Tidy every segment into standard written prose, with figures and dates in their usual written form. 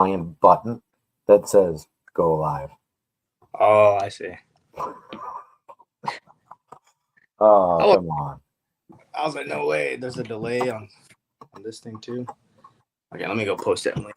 giant button that says "Go Live." Oh, I see. Oh, come on. I was like, no way. There's a delay on this thing too. Okay, let me go post that link.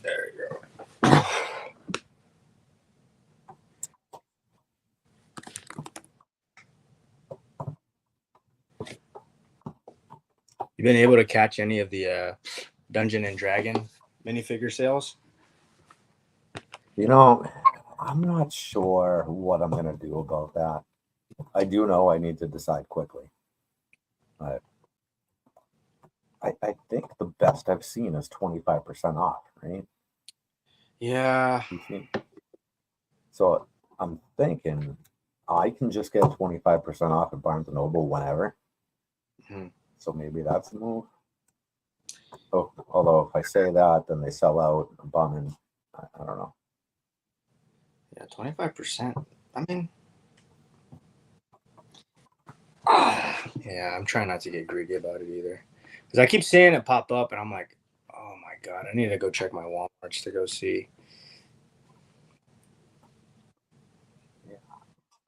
There you go. You been able to catch any of the Dungeon and Dragon minifigure sales? You know, I'm not sure what I'm going to do about that. I do know I need to decide quickly. But I think the best I've seen is 25% off, right? Yeah. So I'm thinking I can just get 25% off at Barnes & Noble whenever. Mm-hmm. So maybe that's a move. Oh, although if I say that, then they sell out. I'm bumming. I don't know. Yeah, 25%. I mean, yeah, I'm trying not to get greedy about it either. Because I keep seeing it pop up, and I'm like, oh my God, I need to go check my Walmarts to go see.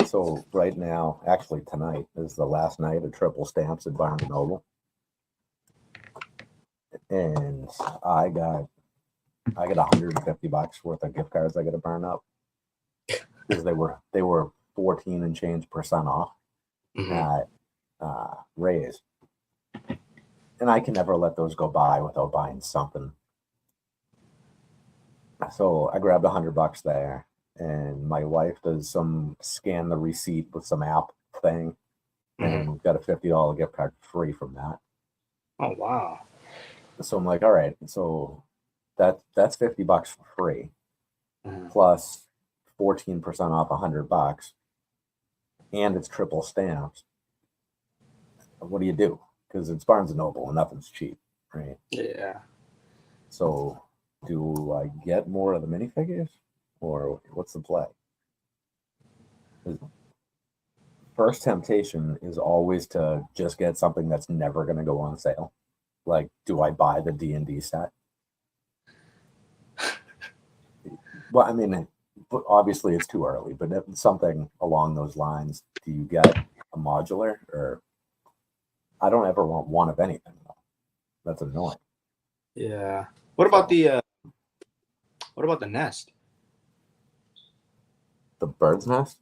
So right now, actually tonight is the last night of triple stamps at Barnes & Noble. And I got $150 worth of gift cards I got to burn up because they were 14 and change percent off at Ray's, and I can never let those go by without buying something. So I grabbed $100 there, and my wife does some scan the receipt with some app thing, and got a $50 gift card free from that. Oh wow! So I'm like, all right, so that's $50 for free, plus 14% off $100, and it's triple stamps. What do you do? Because it's Barnes and Noble and nothing's cheap, right? Yeah. So do I get more of the minifigures, or what's the play? First temptation is always to just get something that's never going to go on sale. Like, do I buy the D&D set? Well, I mean, obviously it's too early, but something along those lines. Do you get a modular, or I don't ever want one of anything though. That's annoying. Yeah. What about the nest? The bird's nest?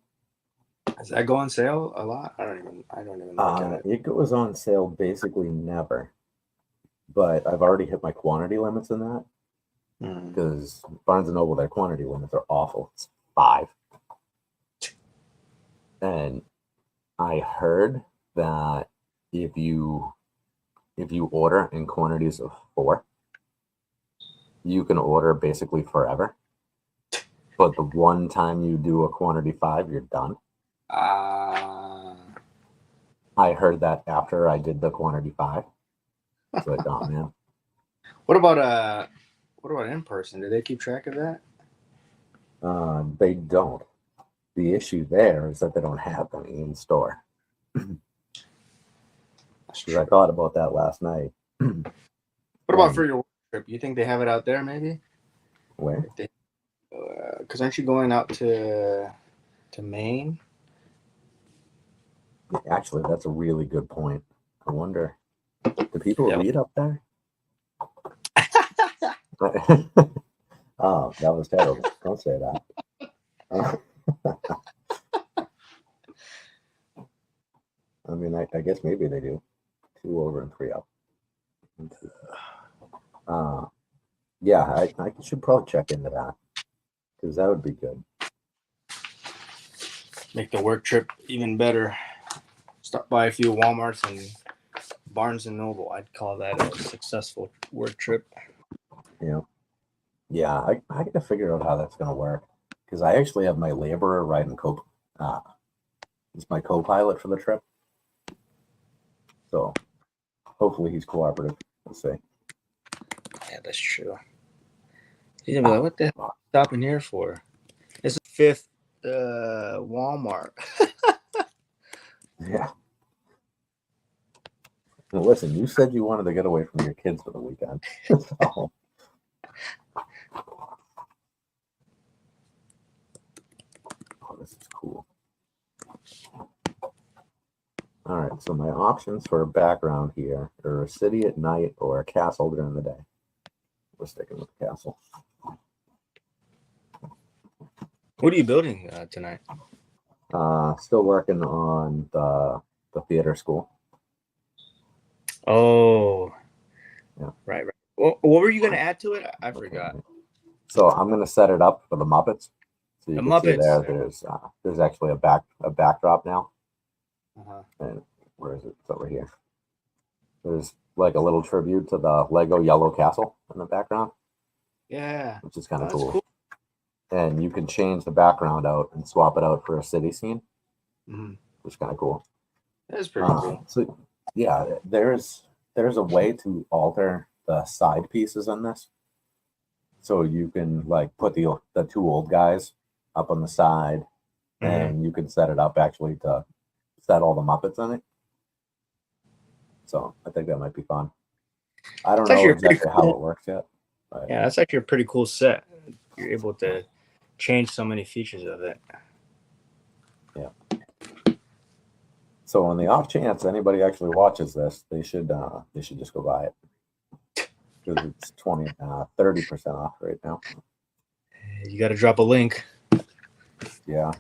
Does that go on sale a lot? I don't even look at it. It goes on sale basically never, but I've already hit my quantity limits in that because Barnes and Noble, their quantity limits are awful. It's 5. And I heard that if you order in quantities of 4, you can order basically forever. But the one time you do a quantity 5, you're done. I heard that after I did the quantity 5. So I thought, man. What about in person? Do they keep track of that? They don't. The issue there is that they don't have any in store. Because I thought about that last night. What about for your work trip? You think they have it out there maybe? Where? Because aren't you going out to Maine? Actually, that's a really good point. I wonder, do people read up there? Oh, that was terrible. Don't say that. I mean, I guess maybe they do. 2 over and 3 up. Yeah, I should probably check into that because that would be good. Make the work trip even better. Stop by a few Walmarts and Barnes and Noble. I'd call that a successful work trip. Yeah, I gotta figure out how that's gonna work because I actually have my laborer riding he's my co-pilot for the trip. So hopefully he's cooperative. We'll see. Yeah, that's true. He's gonna be like, "What the hell are you stopping here for?" It's the 5th Walmart. Yeah. Well, listen, you said you wanted to get away from your kids for the weekend. So. Oh, this is cool. All right, so my options for a background here are a city at night or a castle during the day. We're sticking with the castle. What are you building tonight? Still working on the theater school. Oh, yeah. Right. What were you going to add to it? I forgot. So I'm going to set it up for the Muppets. So you The can Muppets. see there's actually a backdrop now. Uh-huh. And where is it? It's over here. There's like a little tribute to the Lego Yellow Castle in the background. Yeah. Which is kind of cool. And you can change the background out and swap it out for a city scene. Which is kind of cool. That's pretty cool. So yeah, there's a way to alter the side pieces in this. So you can like put the 2 old guys up on the side, and you can set it up actually to set all the Muppets in it. So I think that might be fun. I don't know exactly how it works yet. But yeah, that's actually a pretty cool set. You're able to change so many features of it. Yeah. So on the off chance anybody actually watches this, they should just go buy it because it's 30% off right now. You got to drop a link. Yeah.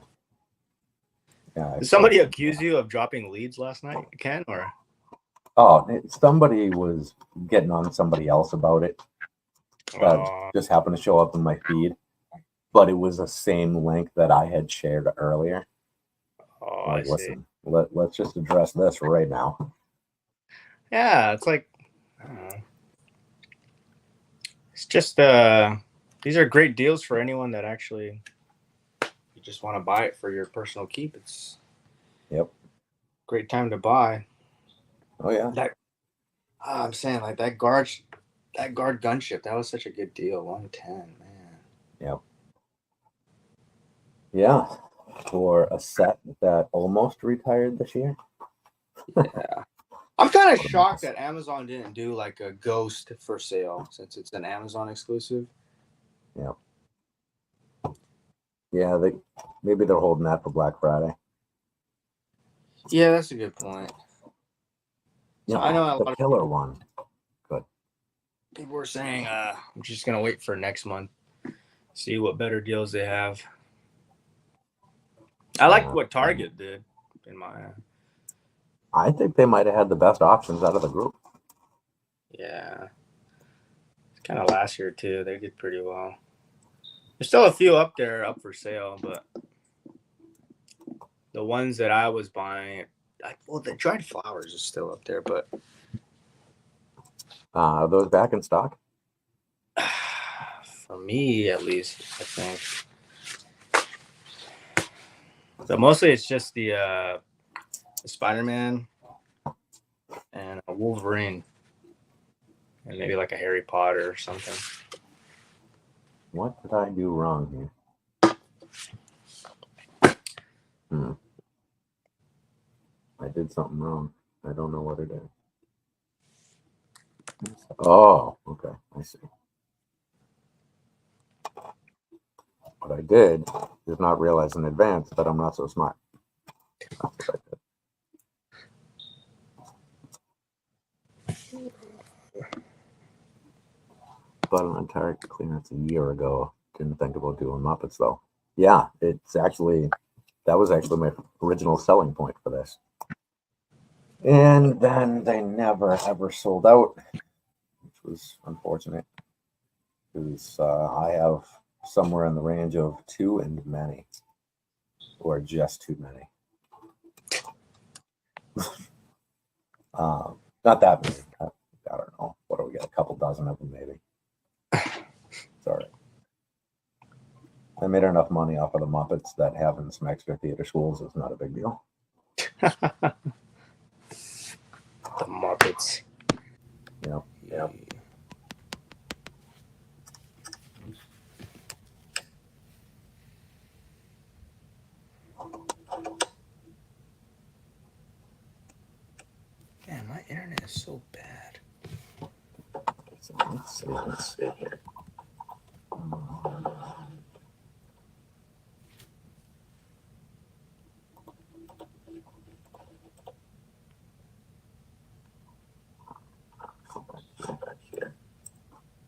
Did somebody accuse you of dropping leads last night, Ken? Or somebody was getting on somebody else about it. That just happened to show up in my feed, but it was the same link that I had shared earlier. Like, listen, let's just address this right now. Yeah, it's like, I don't know. It's just these are great deals for anyone that actually you just want to buy it for your personal keep. It's great time to buy. Oh yeah. I'm saying like that guard gunship, that was such a good deal. 110, man. Yep. Yeah. For a set that almost retired this year. Yeah. I'm kind of shocked that Amazon didn't do like a Ghost for sale since it's an Amazon exclusive. Yeah. Yeah, maybe they're holding that for Black Friday. Yeah, that's a good point. Yeah, I know the killer one. Good. People were saying, I'm just gonna wait for next month, see what better deals they have. I like what Target did in my. I think they might have had the best options out of the group. Yeah. Kind of last year too. They did pretty well. There's still a few up there up for sale, but the ones that I was buying, well, the dried flowers is still up there, but Are those back in stock? for me at least, I think. So mostly it's just the Spider-Man and a Wolverine, and maybe like a Harry Potter or something. What did I do wrong here? I did something wrong. I don't know what it is. Oh, okay. I see. What I did is not realize in advance that I'm not so smart. That's what I did. Bought an entire clearance a year ago. Didn't think about doing Muppets though. Yeah, that was actually my original selling point for this. And then they never ever sold out, which was unfortunate because I have somewhere in the range of too many, or just too many. Not that many. I don't know. What do we got? A couple dozen of them, maybe. It's all right. I made enough money off of the Muppets that having some extra theater schools is not a big deal. The Muppets. Yeah. Man, my internet is so bad. So let's see here.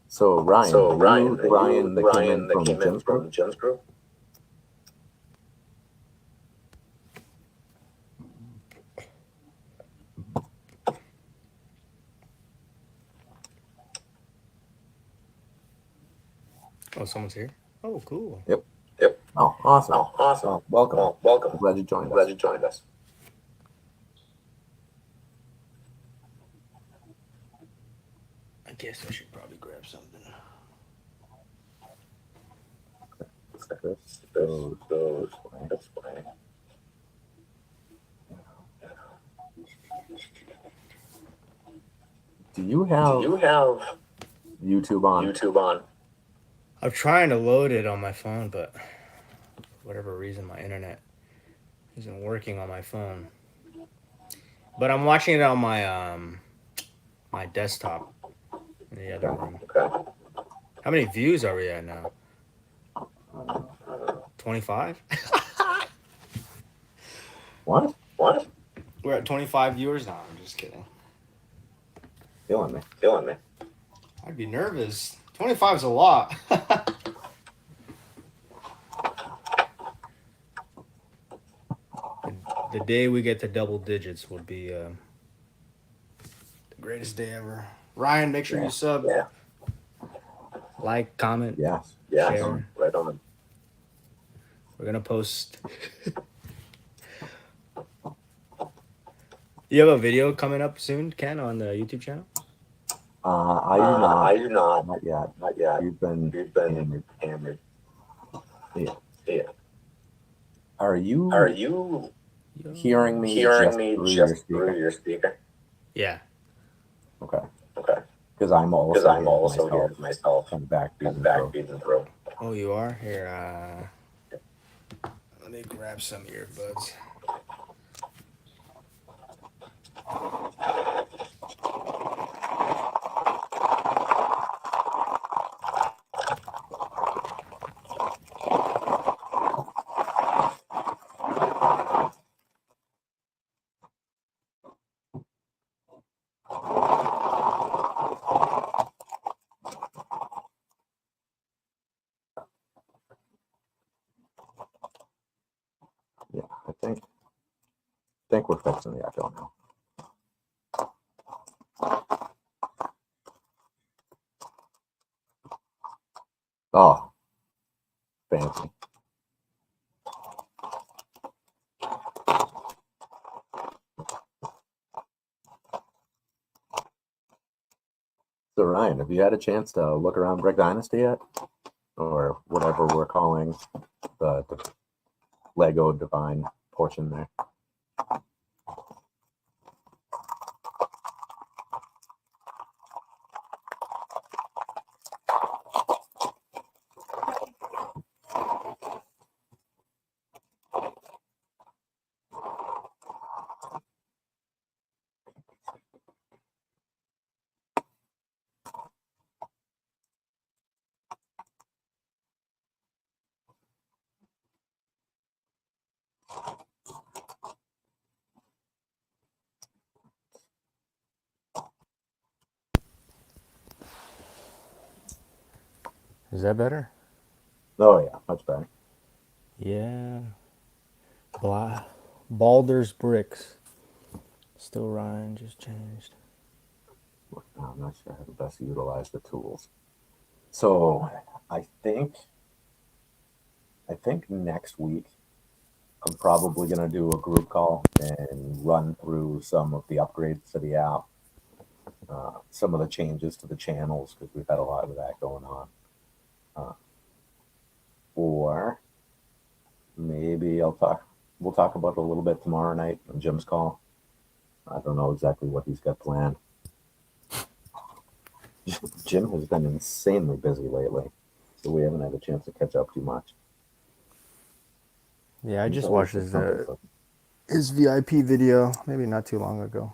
So Ryan, that came in from Jen's group. Oh, someone's here. Oh, cool. Yep. Oh, awesome. Oh, welcome. I'm glad you joined us. I guess I should probably grab something. That's fine. Do you have YouTube on? I'm trying to load it on my phone, but for whatever reason, my internet isn't working on my phone. But I'm watching it on my my desktop in the other room. Okay. How many views are we at now? 25? What? We're at 25 viewers now. I'm just kidding. Killing me. I'd be nervous. 25 is a lot. The day we get to double digits will be the greatest day ever. Ryan, make sure you sub. Yeah. Like, comment. Yes. Share. Right on. We're going to post. You have a video coming up soon, Ken, on the YouTube channel? I do not. Not yet. You've been hammered. Yeah. Are you hearing me just through your speaker? Yeah. Okay. Because I'm also here myself and back beating through. Oh, you are? Here, let me grab some earbuds. Yeah. think we're fixing the echo now. Oh, fancy. So Ryan, have you had a chance to look around Brick Dynasty yet? Or whatever we're calling the Lego Divine portion there? Is that better? Oh yeah, much better. Yeah. Baldur's Bricks. Still Ryan, just changed. I'm not sure how to best utilize the tools. So I think next week I'm probably gonna do a group call and run through some of the upgrades to the app, some of the changes to the channels because we've had a lot of that going on. Or maybe we'll talk about it a little bit tomorrow night on Jim's call. I don't know exactly what he's got planned. Jim has been insanely busy lately, so we haven't had a chance to catch up too much. Yeah, I He's just always watched got something for- his VIP video maybe not too long ago.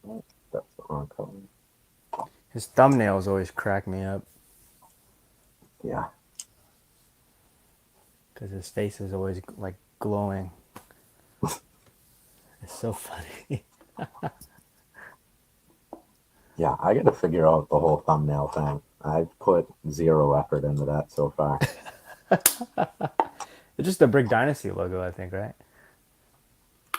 That's the wrong color. His thumbnails always crack me up Yeah. because his face is always like glowing. It's so funny. Yeah, I got to figure out the whole thumbnail thing. I've put zero effort into that so far. It's just the Brick Dynasty logo, I think, right?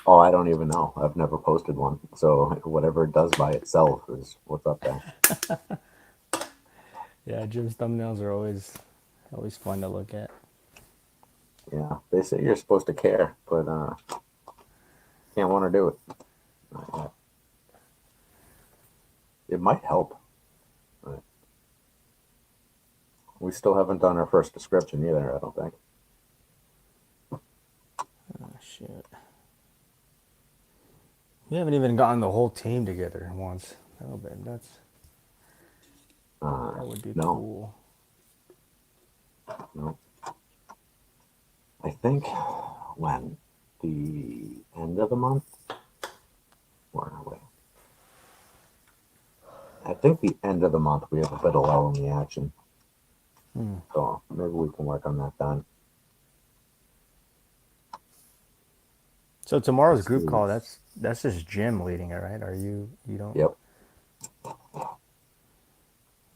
Oh, I don't even know. I've never posted one. So whatever it does by itself is what's up there. Yeah, Jim's thumbnails are always fun to look at. Yeah, they say you're supposed to care, but can't want to do it. Not yet. It might help. But we still haven't done our first description either, I don't think. Oh shit. We haven't even gotten the whole team together once. That would be No. cool. No. I think when the end of the month, where are we? I think the end of the month we have a bit of lull in the action. So maybe we can work on that then. So tomorrow's group call, that's just Jim leading it, right? Are you don't? Yep.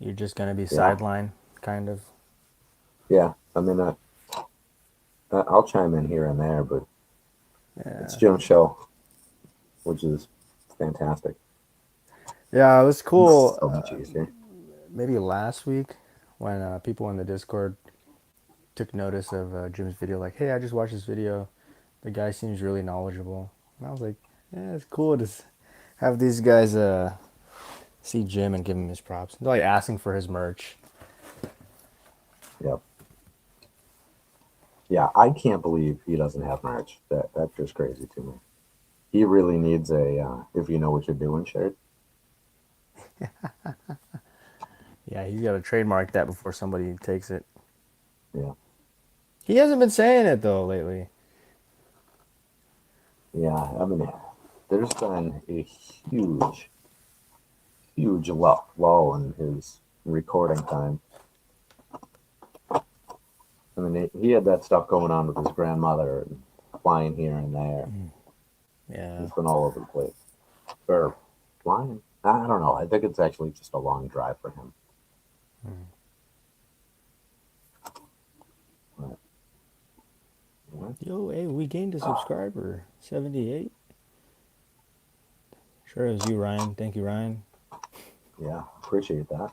You're just gonna be sideline, kind of. Yeah. I mean, I'll chime in here and there, but it's Jim's show, which is fantastic. Yeah, it was cool. So much easier. Maybe last week when people in the Discord took notice of Jim's video, like, hey, I just watched this video. The guy seems really knowledgeable. And I was like, yeah, it's cool to have these guys see Jim and give him his props. They're like asking for his merch. Yep. Yeah, I can't believe he doesn't have merch. That's just crazy to me. He really needs a "If You Know What You're Doing" shirt. Yeah, he's got to trademark that before somebody takes it. Yeah. He hasn't been saying it though lately. Yeah, I mean, there's been a huge lull in his recording time. I mean, he had that stuff going on with his grandmother and flying here and there. Yeah. He's been all over the place. Or flying? I don't know. I think it's actually just a long drive for him. But, Yo, hey, we gained a subscriber. 78. Sure, it was you, Ryan. Thank you, Ryan. Yeah, appreciate that.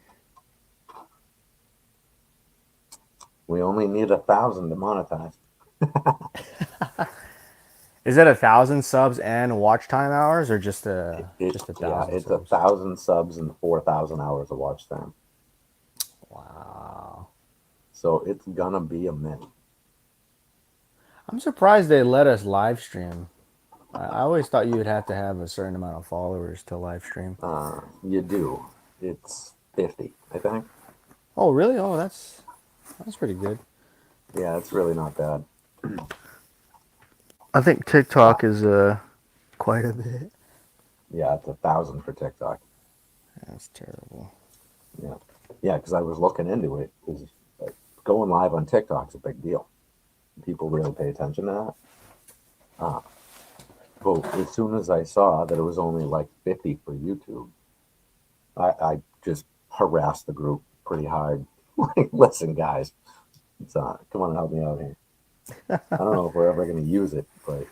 We only need 1,000 to monetize. Is that 1,000 subs and watch time hours, or just just a Yeah, thousand it's subs? 1,000 subs and 4,000 hours of watch time. Wow. So it's gonna be a minute. I'm surprised they let us live stream. I always thought you would have to have a certain amount of followers to live stream. You do. It's 50, I think. Oh, really? Oh, that's pretty good. Yeah, it's really not bad. I think TikTok is quite a bit. Yeah, it's 1,000 for TikTok. That's terrible. Yeah, yeah, because I was looking into it. Because like, going live on TikTok's a big deal. People really pay attention to that. But as soon as I saw that it was only like 50 for YouTube, I just harassed the group pretty hard. Like, listen, guys, come on, help me out here. I don't know if we're ever going to use it, but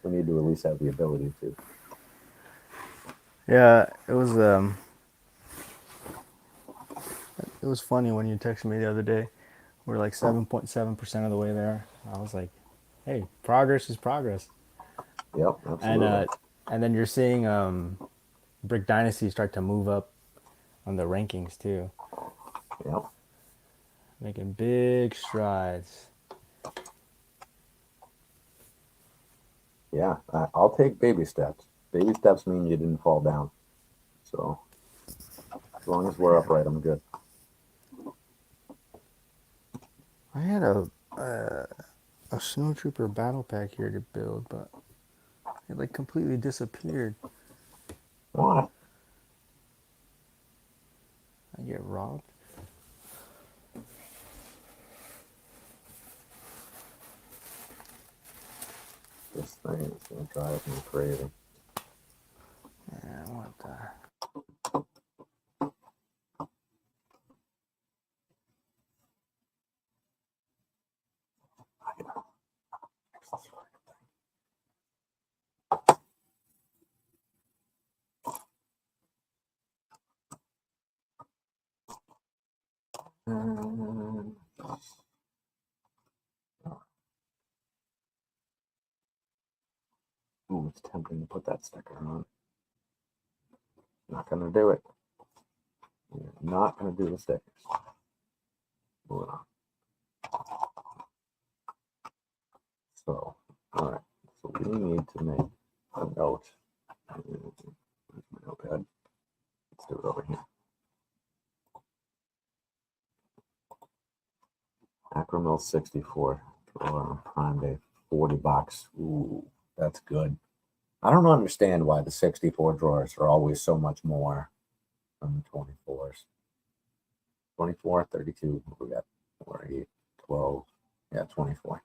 we need to at least have the ability to. Yeah, it was funny when you texted me the other day. We're like 7.7% of the way there. I was like, "Hey, progress is progress." Yep, And absolutely. and then you're seeing Brick Dynasty start to move up on the rankings too, Yep. making big strides. Yeah, I'll take baby steps. Baby steps mean you didn't fall down. So as long as we're upright, I'm good. I had a snowtrooper battle pack here to build, but it like completely disappeared. What? I get robbed. This thing is going to drive me crazy. Yeah, what the? Um, Ooh, it's tempting to put that sticker on. Not going to do it. Not going to do the stickers. Moving on. So, all right. So we need to make a note. Where's my notepad? Let's do it over here. Acromil 64 for Prime Day, $40. Ooh, that's good. I don't understand why the 64 drawers are always so much more than the 24s. 24, 32, we got 4, 8, 12, yeah, 24.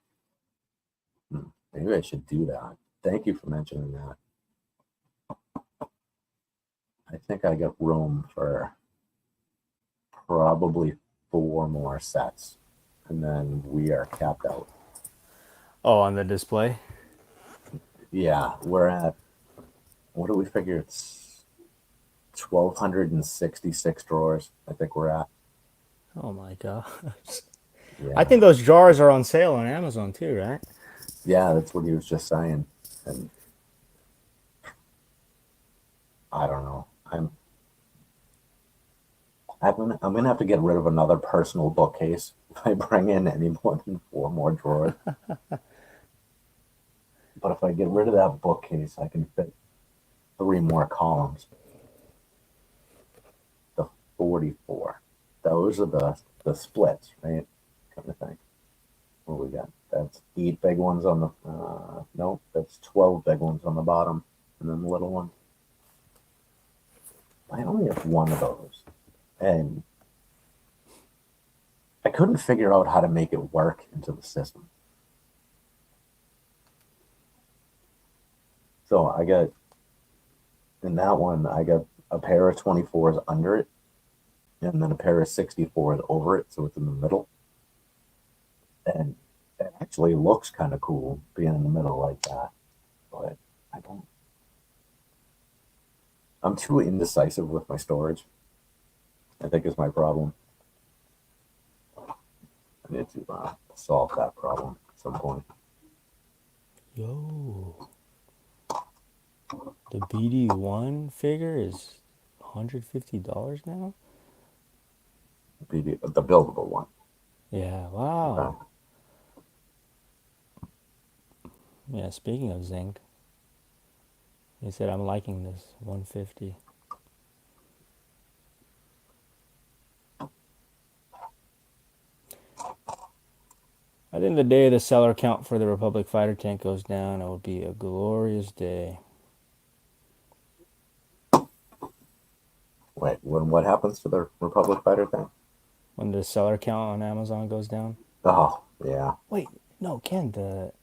Maybe I should do that. Thank you for mentioning that. I think I got room for probably 4 more sets, and then we are capped out. Oh, on the display. Yeah, we're at, what do we figure? It's 1,266 drawers, I think we're at. Oh my god. Yeah. I think those jars are on sale on Amazon too, right? Yeah, that's what he was just saying. And I don't know. I'm gonna have to get rid of another personal bookcase if I bring in any more than 4 more drawers. But if I get rid of that bookcase, I can fit 3 more columns. The 44. Those are the splits, right? Kind of thing. What we got? That's 8 big ones on the nope, that's 12 big ones on the bottom, and then the little one. I only have one of those. And I couldn't figure out how to make it work into the system. So I got, in that one, I got a pair of 24s under it, and then a pair of 64s over it, so it's in the middle. And it actually looks kind of cool being in the middle like that, but I don't. I'm too indecisive with my storage. I think is my problem. I need to solve that problem at some point. Yo, the BD1 figure is $150 now? The buildable one. Yeah, wow. Okay. Yeah, speaking of zinc, he said I'm liking this 150. I think the day the seller count for the Republic fighter tank goes down, it will be a glorious day. Wait, what happens to the Republic fighter thing? When the seller count on Amazon goes down. Oh, yeah. Wait, no, Ken, the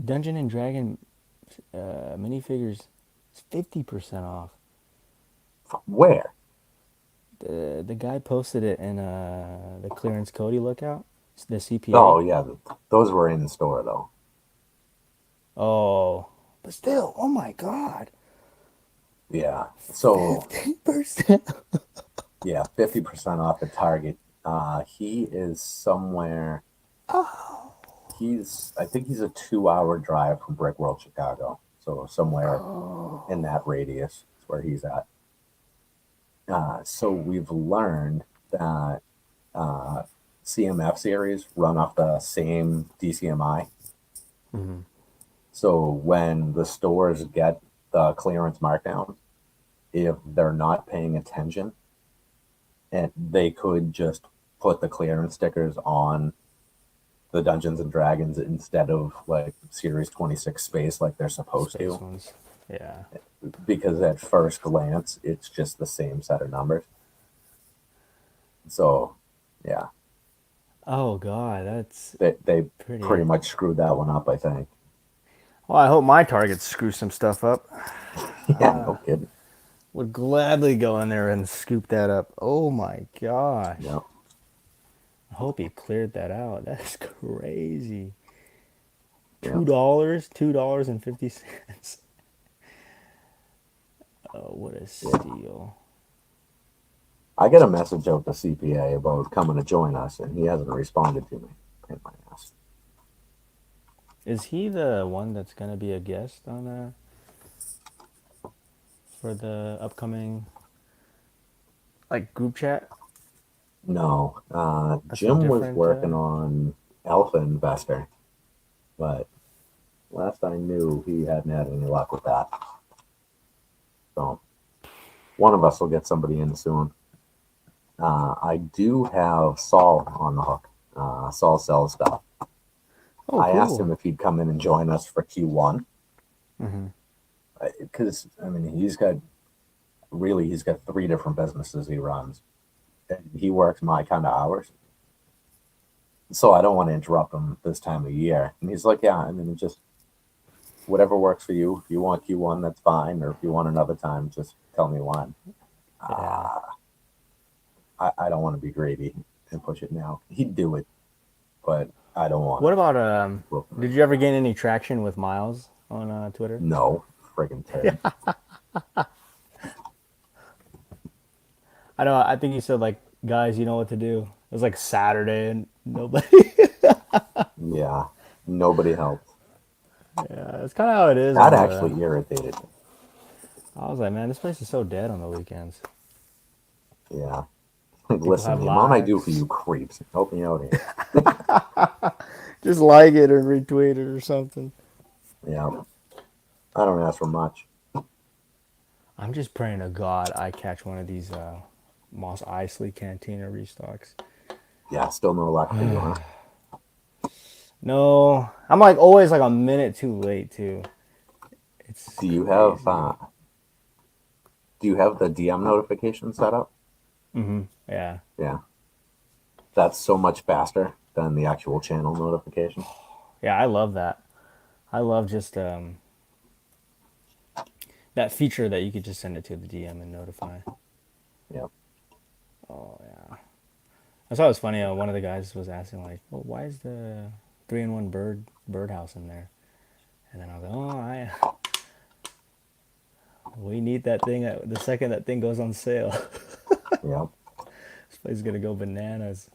Dungeon and Dragon minifigures is 50% off. Where? The guy posted it in the clearance Cody lookout, the CPA. Oh, yeah. Those were in store, though. Oh, but still, oh my God, Yeah. So, 50%. yeah, 50% off at Target. He is somewhere. Oh, I think he's a 2-hour drive from Brick World, Chicago. So, somewhere in that radius is where he's at. So, we've learned that CMF series run off the same DCMI. Mhm. So when the stores get the clearance markdown, if they're not paying attention, and they could just put the clearance stickers on the Dungeons and Dragons instead of like Series 26 space like they're supposed Space to, ones. Yeah. because at first glance it's just the same set of numbers. So yeah, Oh God, that's they pretty. pretty much screwed that one up, I think. Well, I hope my targets screw some stuff up. Yeah, no kidding. Would gladly go in there and scoop that up. Oh my gosh. Yeah. I hope he cleared that out. That's crazy. Yeah. $2, $2.50. Oh, what a Yeah. steal. I get a message out the CPA about coming to join us, and he hasn't responded to me. Pain in my ass. Is he the one that's gonna be a guest on for the upcoming like group chat? No, That's a Jim was different. working on Alpha Investor, but last I knew, he hadn't had any luck with that. So one of us will get somebody in soon. I do have Saul on the hook. Saul sells stuff. Oh, I asked cool. him if he'd come in and join us for Q1 Mm-hmm. because I mean he's got 3 different businesses he runs, and he works my kind of hours. So I don't want to interrupt him this time of year. And he's like, yeah, I mean, just whatever works for you. If you want Q1, that's fine. Or if you want another time, just tell me when. Yeah. I don't want to be greedy and push it now. He'd do it, but I don't want What to. about did you ever gain any traction with Miles on Twitter? No, friggin' Ted. I know. I think he said like, guys, you know what to do. It was like Saturday and nobody. Yeah, nobody helped. Yeah, that's kind of how it is That on the. actually irritated me. I was like, man, this place is so dead on the weekends. Yeah. People Listen, have the amount I do for lives. you creeps. Help me out here. Just like it or retweet it or something. Yeah. I don't ask for much. I'm just praying to God I catch one of these Moss Eisley Cantina restocks. Yeah, still no luck for you, huh? No, I'm like always like a minute too late too. It's Do you have crazy. the DM notification set up? Yeah. Yeah. That's so much faster than the actual channel notification. Yeah, I love that. I love just that feature that you could just send it to the DM and notify. Yeah. Oh yeah. I thought it was funny. One of the guys was asking like, "Well, why is the 3-in-1 birdhouse in there?" And then I was like, "Oh, we need that thing the second that thing goes on sale. Yeah, This place is gonna go bananas."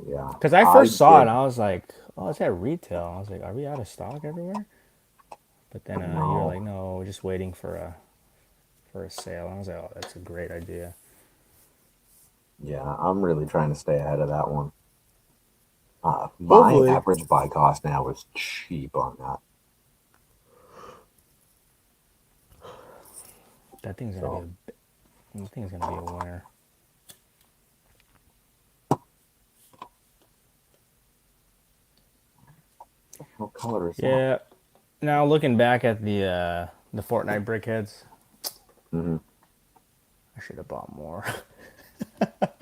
yeah. Because I I first saw it, and did I was like, "Oh, it's at retail." I was like, "Are we out of stock everywhere?" But then you were like, no. "No, we're just waiting for a sale." And I was like, "Oh, that's a great idea." Yeah, I'm really trying to stay ahead of that one. My Hopefully, average buy cost now is cheap on that. that thing's gonna be So, a that thing's gonna be a winner. what color is that? Yeah. Now looking back at the Fortnite brickheads, Hmm. I should have bought more.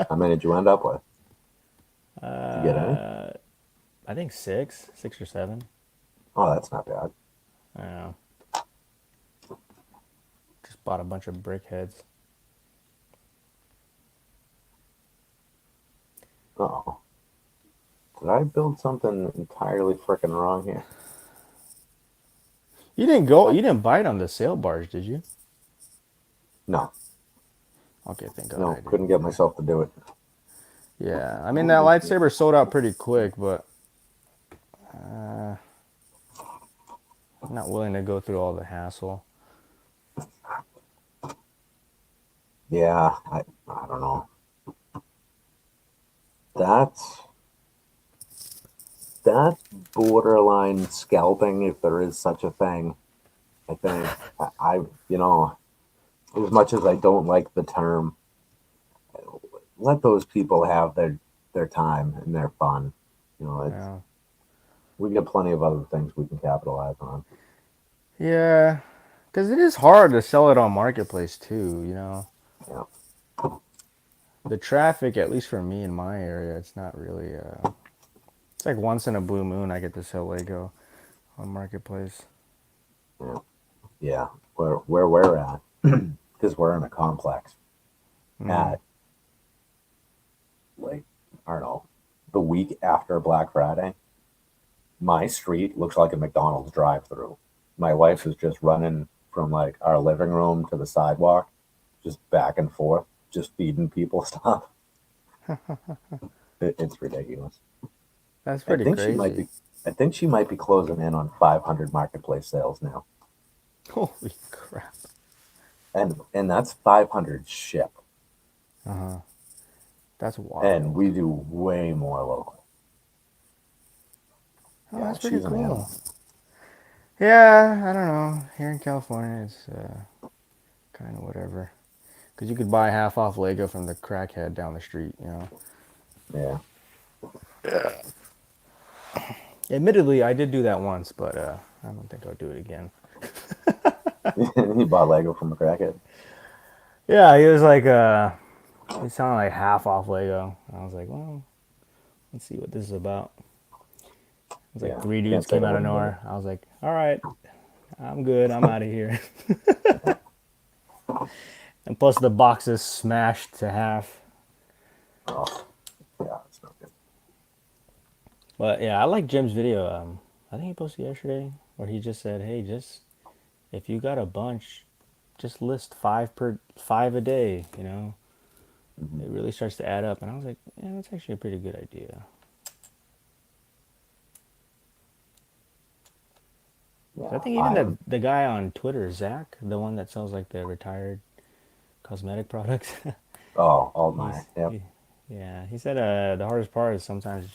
How many did you end up with? Did you get any? uh, I think six or seven. Oh, that's not bad. I don't know. Just bought a bunch of brickheads. Oh, did I build something entirely freaking wrong here? You didn't go. You didn't buy it on the sale bars, did you? No, Okay, thank God I no, couldn't didn't get either. myself to do it. Yeah, I mean that lightsaber sold out pretty quick, but I'm not willing to go through all the hassle. Yeah, I don't know. That's that's borderline scalping, if there is such a thing. I think you know, as much as I don't like the term, let those people have their time and their fun. You know, it's Yeah, we got plenty of other things we can capitalize on. yeah, because it is hard to sell it on marketplace too. Yeah, The traffic, at least for me in my area, it's not really. It's like once in a blue moon I get to sell Lego on marketplace. yeah, yeah. Where we're at, because we're in a complex. Mm. At like I don't know, the week after Black Friday, my street looks like a McDonald's drive-through. My wife is just running from like our living room to the sidewalk, just back and forth, just feeding people stuff. It's ridiculous. That's I pretty think she might crazy. be. I think she might be closing in on 500 marketplace sales now, Holy crap! and that's 500 ship, Uh huh. That's and wild. we do way more local. Oh, Yeah, that's pretty she's an cool. animal. Yeah, I don't know. Here in California, it's kind of whatever. Because you could buy half off Lego from the crackhead down the street. Yeah, Admittedly, I did do that once, but I don't think I'll do it again. he bought Lego from a crackhead. Yeah, he was like, he's selling like half off Lego. And I was like, well, let's see what this is about. It was like Yeah, three dudes can't say came I out of wouldn't do it. nowhere. I was like, all right, I'm good. I'm out of here. And plus, the box is smashed to half. Oh, yeah, it's not good. But yeah, I like Jim's video. I think he posted yesterday where he just said, "Hey, just if you got a bunch, just list five a day. Hmm. It really starts to add up." And I was like, "Yeah, that's actually a pretty good idea." So I Yeah, think even the guy on Twitter, Zach, the one that sells like the retired cosmetic products, oh, he's Altmaier. Yep. he, yeah, he said the hardest part is sometimes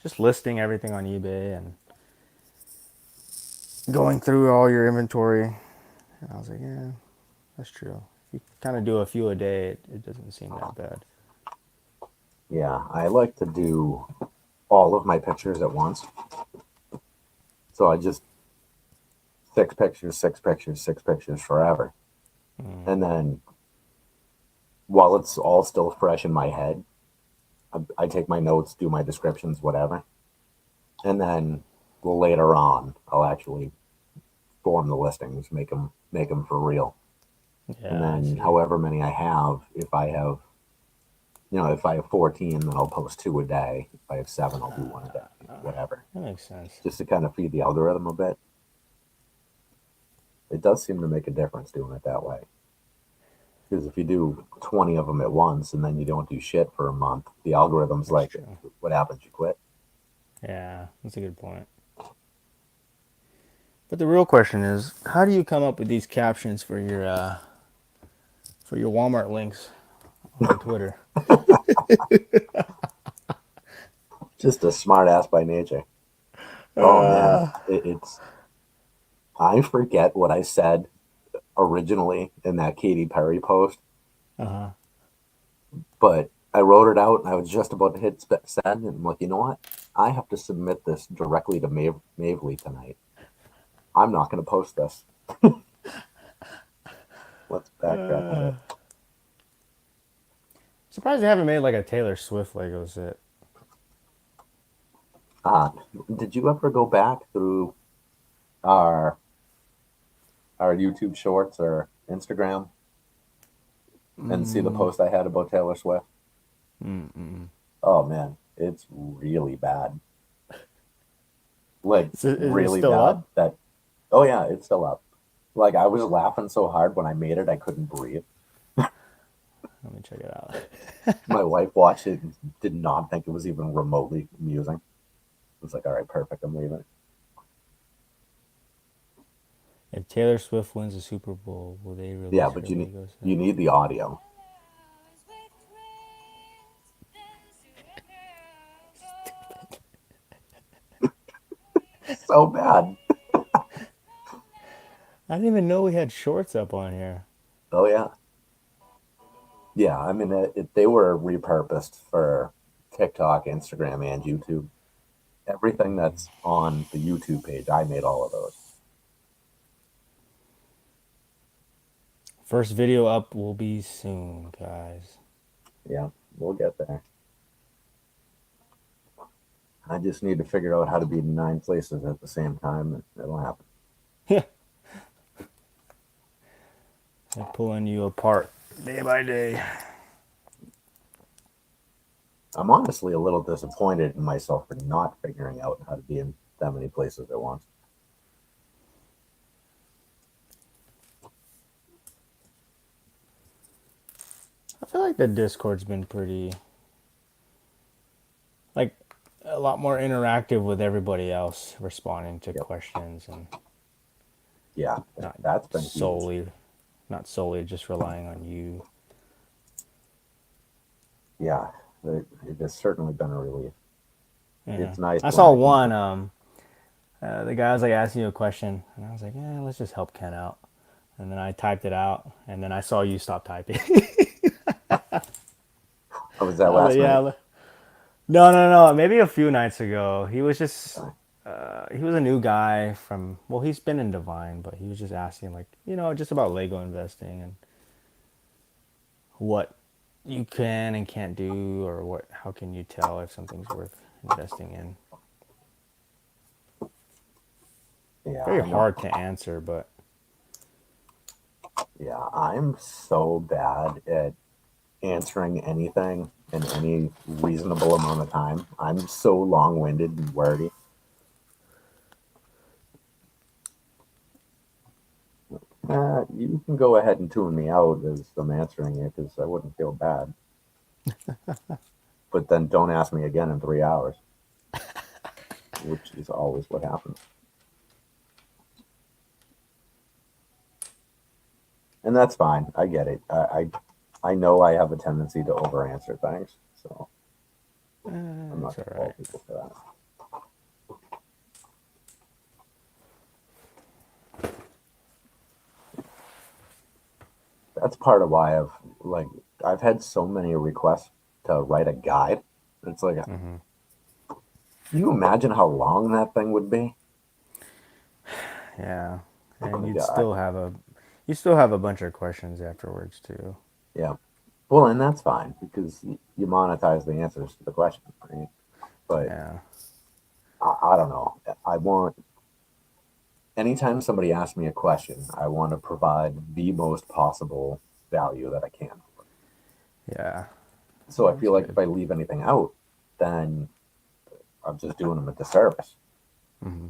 just listing everything on eBay and going through all your inventory. And I was like, yeah, that's true. If you kind of do a few a day, it doesn't seem that bad. Yeah, I like to do all of my pictures at once. So I just six pictures, six pictures, six pictures forever. Mm, And then while it's all still fresh in my head, I take my notes, do my descriptions, whatever. And then later on, I'll actually form the listings, make them for real. And yeah, I then see. however many I have, if I have if I have 14, then I'll post 2 a day. If I have 7, I'll do 1 a day, whatever. That makes sense. Just to kind of feed the algorithm a bit. It does seem to make a difference doing it that way. Because if you do 20 of them at once and then you don't do shit for a month, the algorithm's like, true. what happens? You quit? Yeah, that's a good point. But the real question is, how do you come up with these captions for your Walmart links on Twitter? Just a smart ass by nature. Oh man, it's. I forget what I said originally in that Katy Perry post, Uh-huh. but I wrote it out and I was just about to hit send, and I'm like, you know what? I have to submit this directly to Mavely tonight. I'm not going to post this. Let's backtrack a bit. Surprised they haven't made like a Taylor Swift Lego set. Did you ever go back through our YouTube shorts or Instagram and see the post I had about Taylor Swift? Mm-mm. Oh man, it's really bad. Like Is it really still bad. up? That oh yeah, it's still up. Like I was laughing so hard when I made it, I couldn't breathe. Let me check it out. My wife watched it and did not think it was even remotely amusing. It was like, all right, perfect, I'm leaving. If Taylor Swift wins the Super Bowl, will they release Yeah, her but Lego set? you need the audio. So bad. I didn't even know we had shorts up on here. Oh yeah. Yeah, I mean, they were repurposed for TikTok, Instagram, and YouTube. Everything that's on the YouTube page, I made all of those. First video up will be soon, guys. Yeah, we'll get there. I just need to figure out how to be in 9 places at the same time, and it'll happen. They're pulling you apart day by day. I'm honestly a little disappointed in myself for not figuring out how to be in that many places at once. I feel like the Discord's been pretty, like, a lot more interactive with everybody else responding to Yep. questions and Yeah, not that's been huge. solely just relying on you. Yeah, it has certainly been a relief. Yeah. It's nice. I saw one. The guy was like asking you a question, and I was like, "Yeah, let's just help Ken out." And then I typed it out, and then I saw you stop typing. Oh, was that last night? Yeah. No. Maybe a few nights ago. He was just. He was a new guy from. Well, he's been in Divine, but he was just asking, like, just about Lego investing and what you can and can't do, or how can you tell if something's worth investing in. Yeah, Very hard to answer, but yeah, I'm so bad at answering anything in any reasonable amount of time. I'm so long-winded and wordy. You can go ahead and tune me out as I'm answering it because I wouldn't feel bad. But then don't ask me again in 3 hours, which is always what happens. And that's fine. I get it. I know I have a tendency to over-answer things, so I'm not going to fault people for that. That's part of why I've had so many requests to write a guide. It's like, can you imagine how long that thing would be? yeah, and you'd still have a bunch of questions afterwards too. Yeah, well, and that's fine because you monetize the answers to the question, right? But Yeah, I don't know. Anytime somebody asks me a question, I want to provide the most possible value that I can. yeah. So I That's feel like good. if I leave anything out, then I'm just doing them a disservice. Mm-hmm.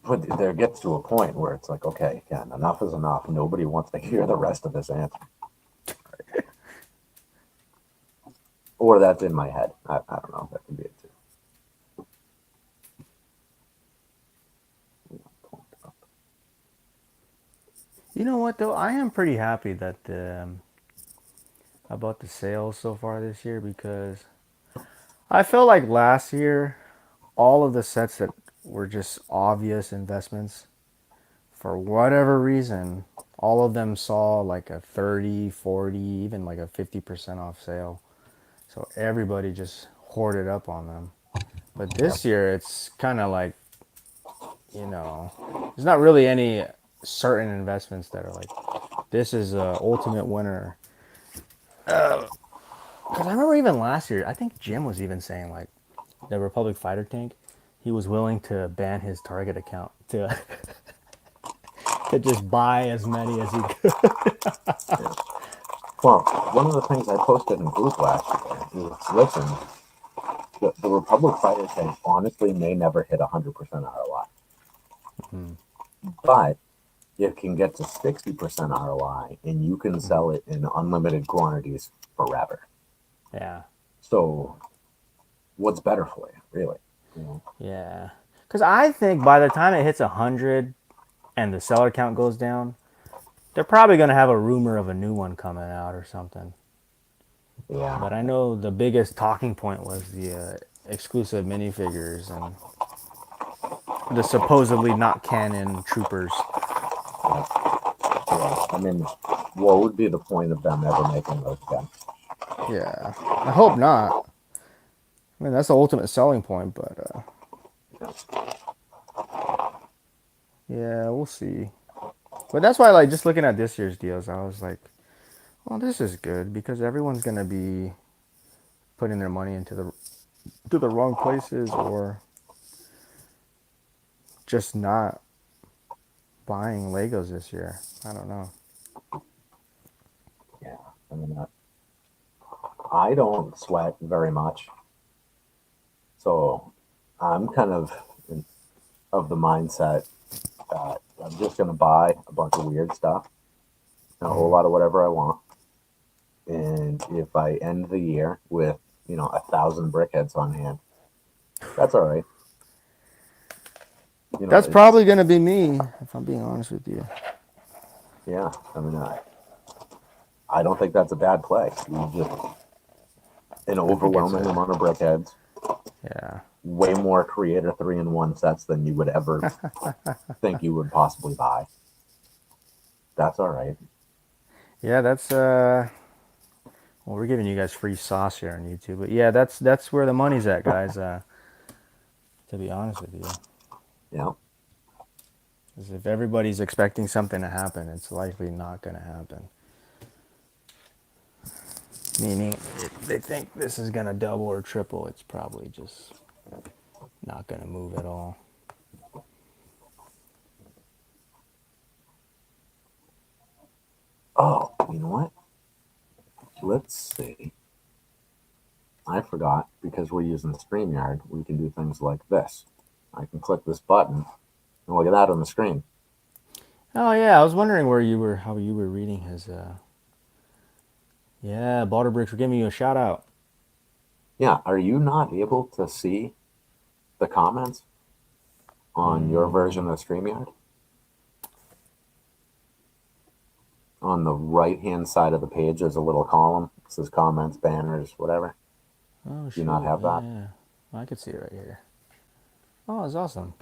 But there gets to a point where it's like, okay, again, enough is enough. Nobody wants to hear the rest of this answer. Or that's in my head. I don't know. That could be it too. You know what though? I am pretty happy that about the sales so far this year because I felt like last year all of the sets that were just obvious investments for whatever reason, all of them saw like a 30, 40, even like a 50% off sale. So everybody just hoarded up on them. But Yep. this year it's kind of like, there's not really any certain investments that are like this is a ultimate winner. Because I remember even last year, I think Jim was even saying like the Republic Fighter tank, he was willing to ban his Target account to to just buy as many as he could. Yeah. Well, one of the things I posted in group last year is, listen, the Republic Fighter tank honestly may never hit 100% ROI, Mm-hmm. but it can get to 60% ROI, and you can Mm-hmm. sell it in unlimited quantities forever. Yeah, So, what's better for you, really? You know? yeah. Because I think by the time it hits 100 and the seller count goes down, they're probably going to have a rumor of a new one coming out or something. Yeah. But I know the biggest talking point was the exclusive minifigures and the supposedly not canon troopers. Yeah. I mean, what would be the point of them ever making those again? Yeah, I hope not. I mean, that's the ultimate selling point, but yeah, we'll see. But that's why, like, just looking at this year's deals, I was like, well, this is good because everyone's gonna be putting their money into the wrong places or just not buying Legos this year. I don't know. Yeah. I mean, I don't sweat very much. So, I'm kind of the mindset that I'm just going to buy a bunch of weird stuff and a whole Mm-hmm. lot of whatever I want. And if I end the year with, 1,000 brickheads on hand, that's all right. That's It's, probably gonna be me if I'm being honest with you. yeah, I mean, I don't think that's a bad play. You just, an I think it's overwhelming a amount of brickheads, yeah. way more Creator 3-in-1 sets than you would ever think you would possibly buy. That's all right. Yeah, that's well, we're giving you guys free sauce here on YouTube, but yeah, that's where the money's at, guys. To be honest with you, Yeah. 'cause if everybody's expecting something to happen, it's likely not going to happen. Meaning, if they think this is going to double or triple, it's probably just not going to move at all. Oh, you know what? Let's see. I forgot because we're using StreamYard, we can do things like this. I can click this button and look at that on the screen. Oh yeah, I was wondering how you were reading his. Yeah, Balderbricks, we're giving you a shout out. Yeah, are you not able to see the comments on your version Mm, of StreamYard? On the right hand side of the page, there's a little column. It says comments, banners, whatever. oh Do you not shoot, have that? yeah, I could see it right here. Oh, that's awesome.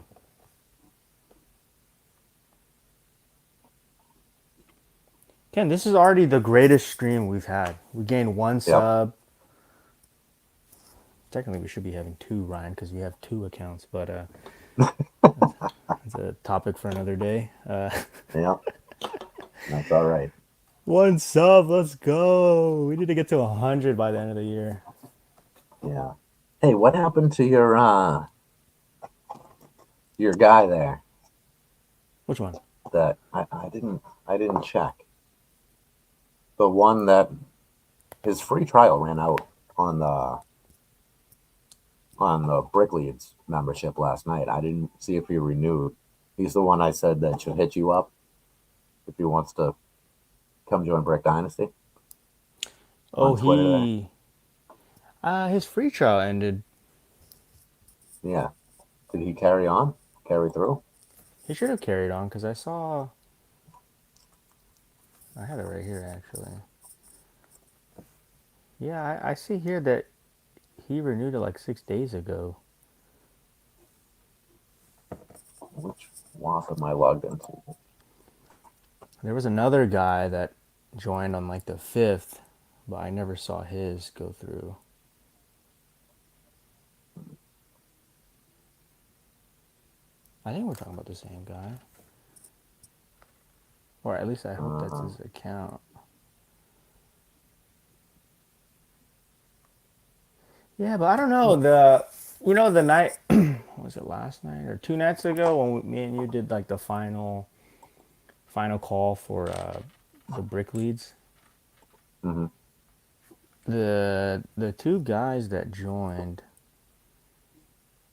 Ken, this is already the greatest stream we've had. We gained one Yep. sub. Technically, we should be having two, Ryan, because we have two accounts, but it's a topic for another day. Yep. That's all right. One sub, let's go. We need to get to 100 by the end of the year. Yeah. Hey, what happened to your guy there? Which one? That I didn't check. The one that his free trial ran out on the Brickleads membership last night. I didn't see if he renewed. He's the one I said that should hit you up if he wants to come join Brick Dynasty Oh, on Twitter there. his free trial ended. Yeah. Did he carry on? Carry through? He should have carried on because I saw. I have it right here actually. Yeah, I see here that he renewed it like 6 days ago. Which WAP am I logged into? There was another guy that joined on like the 5th, but I never saw his go through. I think we're talking about the same guy. Or at least I hope that's his account. Yeah, but I don't know. The night, was it last night or 2 nights ago when me and you did like the final call for the brick leads? Mm-hmm. The two guys that joined,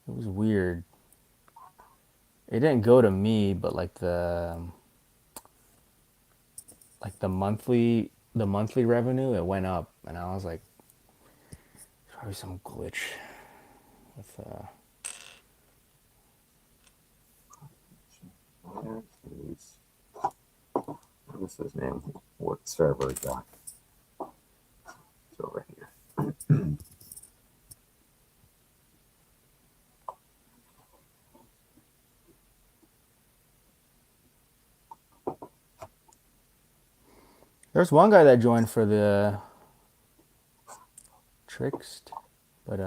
it was weird. It didn't go to me, but the monthly revenue, it went up, and I was like, probably some glitch with What's his name? What server is that? It's over here. There's one guy that joined for the Trickst, but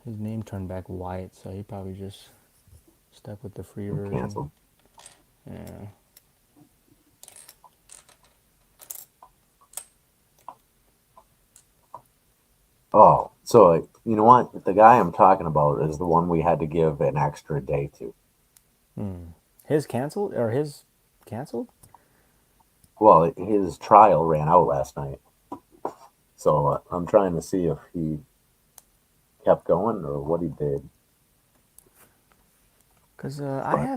his name turned back white, so he probably just stuck with the free version. Canceled. Yeah. Oh, so you know what? The guy I'm talking about is the one we had to give an extra day to. His canceled? Well, his trial ran out last night, so I'm trying to see if he kept going or what he did. Cause I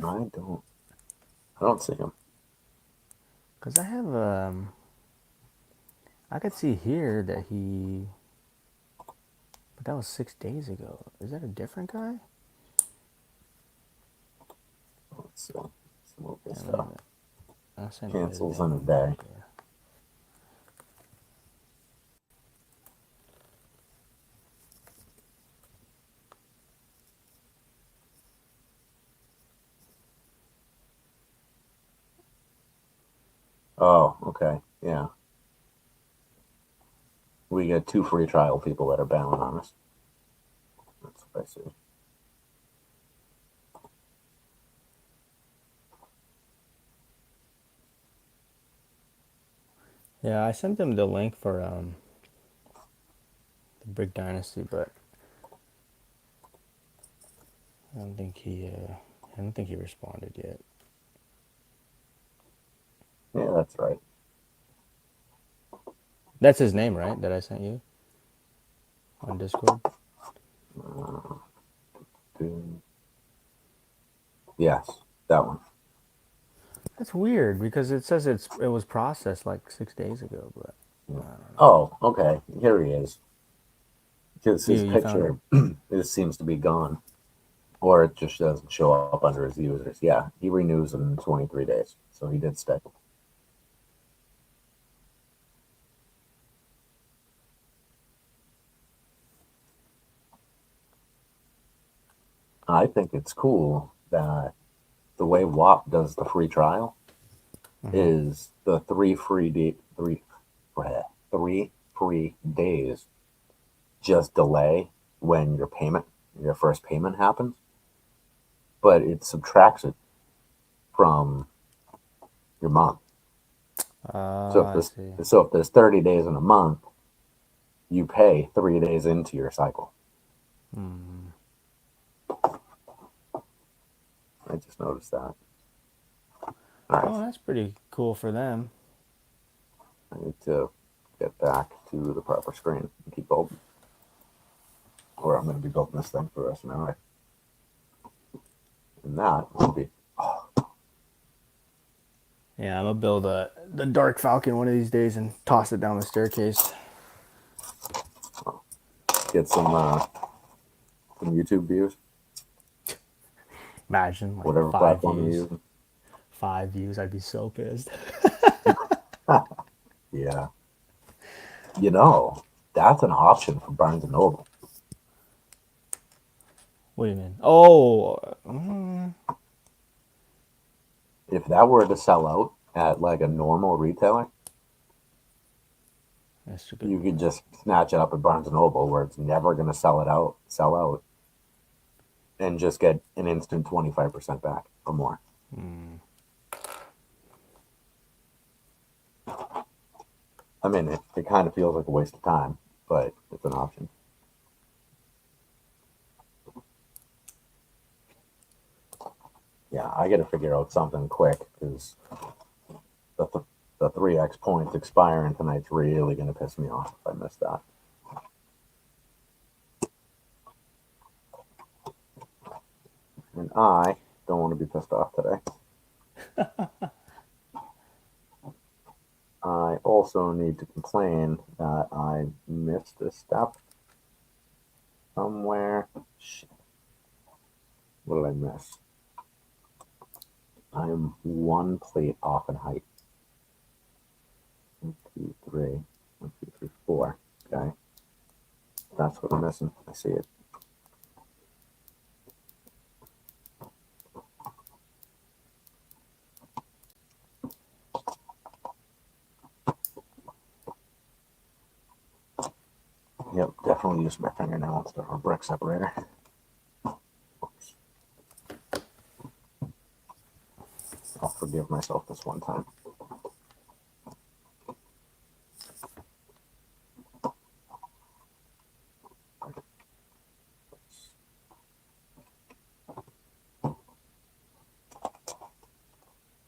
don't see him. Cause I have I could see here that but that was 6 days ago. Is that a different guy? Let's see. Let's move this Yeah, stuff. I'll send you his Cancels name. in a day. Oh, okay. Yeah. We get 2 free trial people that are bailing on us. That's what I see. Yeah, I sent him the link for the Brick Dynasty, but I don't think he responded yet. Yeah, that's right. That's his name, right? That I sent you on Discord. Yes, that one. That's weird because it says it was processed like 6 days ago, but Oh, okay. Here he is. Because his you found picture him? it seems to be gone, or it just doesn't show up under his users. Yeah, he renews in 23 days, so he did stick. I think it's cool that the way WAP does the free trial is the 3 free days just delay when your first payment happens, but it subtracts it from your month. I see. So if there's 30 days in a month, you pay 3 days into your cycle. I just noticed that. All right. Oh, that's pretty cool for them. I need to get back to the proper screen and keep building. Or I'm going to be building this thing for the rest of my life. And that will be. Yeah, I'm gonna build the Dark Falcon one of these days and toss it down the staircase. Get some YouTube views. Imagine like Whatever five platform you're views. using. 5 views, I'd be so pissed. Yeah. You know, that's an option for Barnes and Noble. What do you mean? Oh, If that were to sell out at like a normal retailer, that's stupid. you could just snatch it up at Barnes and Noble where it's never going to sell out, and just get an instant 25% back or more. I mean, it kind of feels like a waste of time, but it's an option. Yeah, I got to figure out something quick because the 3x points expiring tonight's really going to piss me off if I miss that. And I don't want to be pissed off today. I also need to complain that I missed a step somewhere. Shit. What did I miss? I am one plate off in height. 1, 2, 3. 1, 2, 3, 4. Okay. That's what I'm missing. I see it. Yep, definitely use my fingernail instead of a brick separator. Oops. I'll forgive myself this one time.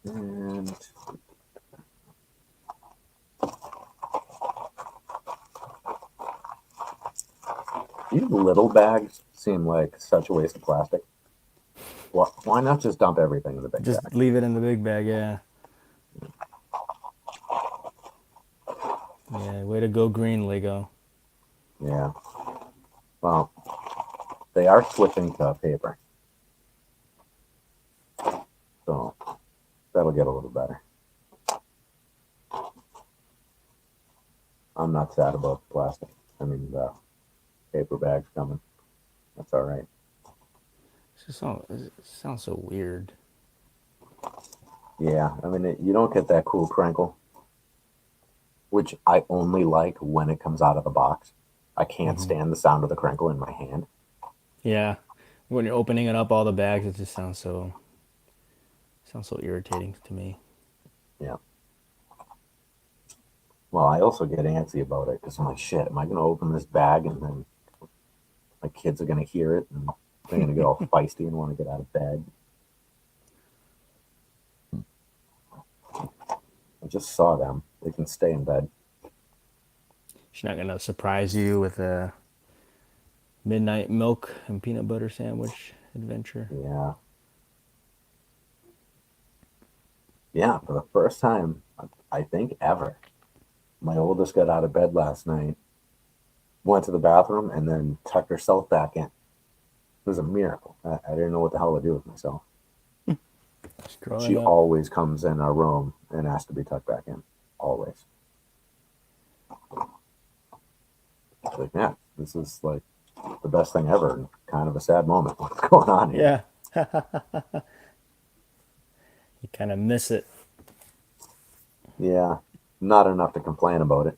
And these little bags seem like such a waste of plastic. Why not just dump everything in the big just bag? leave it in the big bag. Yeah. Yeah. Way to go, green Lego. Yeah. Well, they are switching to paper. So that'll get a little better. I'm not sad about the plastic. I mean, the paper bag's coming. That's all right. It sounds so weird. Yeah, I mean, you don't get that cool crinkle, which I only like when it comes out of the box. I can't stand the sound of the crinkle in my hand. Yeah. When you're opening it up, all the bags, it just sounds so irritating to me. Yeah. Well, I also get antsy about it because I'm like, shit, am I going to open this bag and then my kids are going to hear it and they're going to get all feisty and want to get out of bed? I just saw them. They can stay in bed. She's not gonna surprise you with a midnight milk and peanut butter sandwich adventure. Yeah. Yeah, for the first time, I think ever, my oldest got out of bed last night, went to the bathroom, and then tucked herself back in. It was a miracle. I didn't know what the hell to do with myself. She Up. always comes in our room and asks to be tucked back in. Always. It's like, yeah, this is like the best thing ever and kind of a sad moment. What's going on here? Yeah. You kind of miss it. Yeah, not enough to complain about it.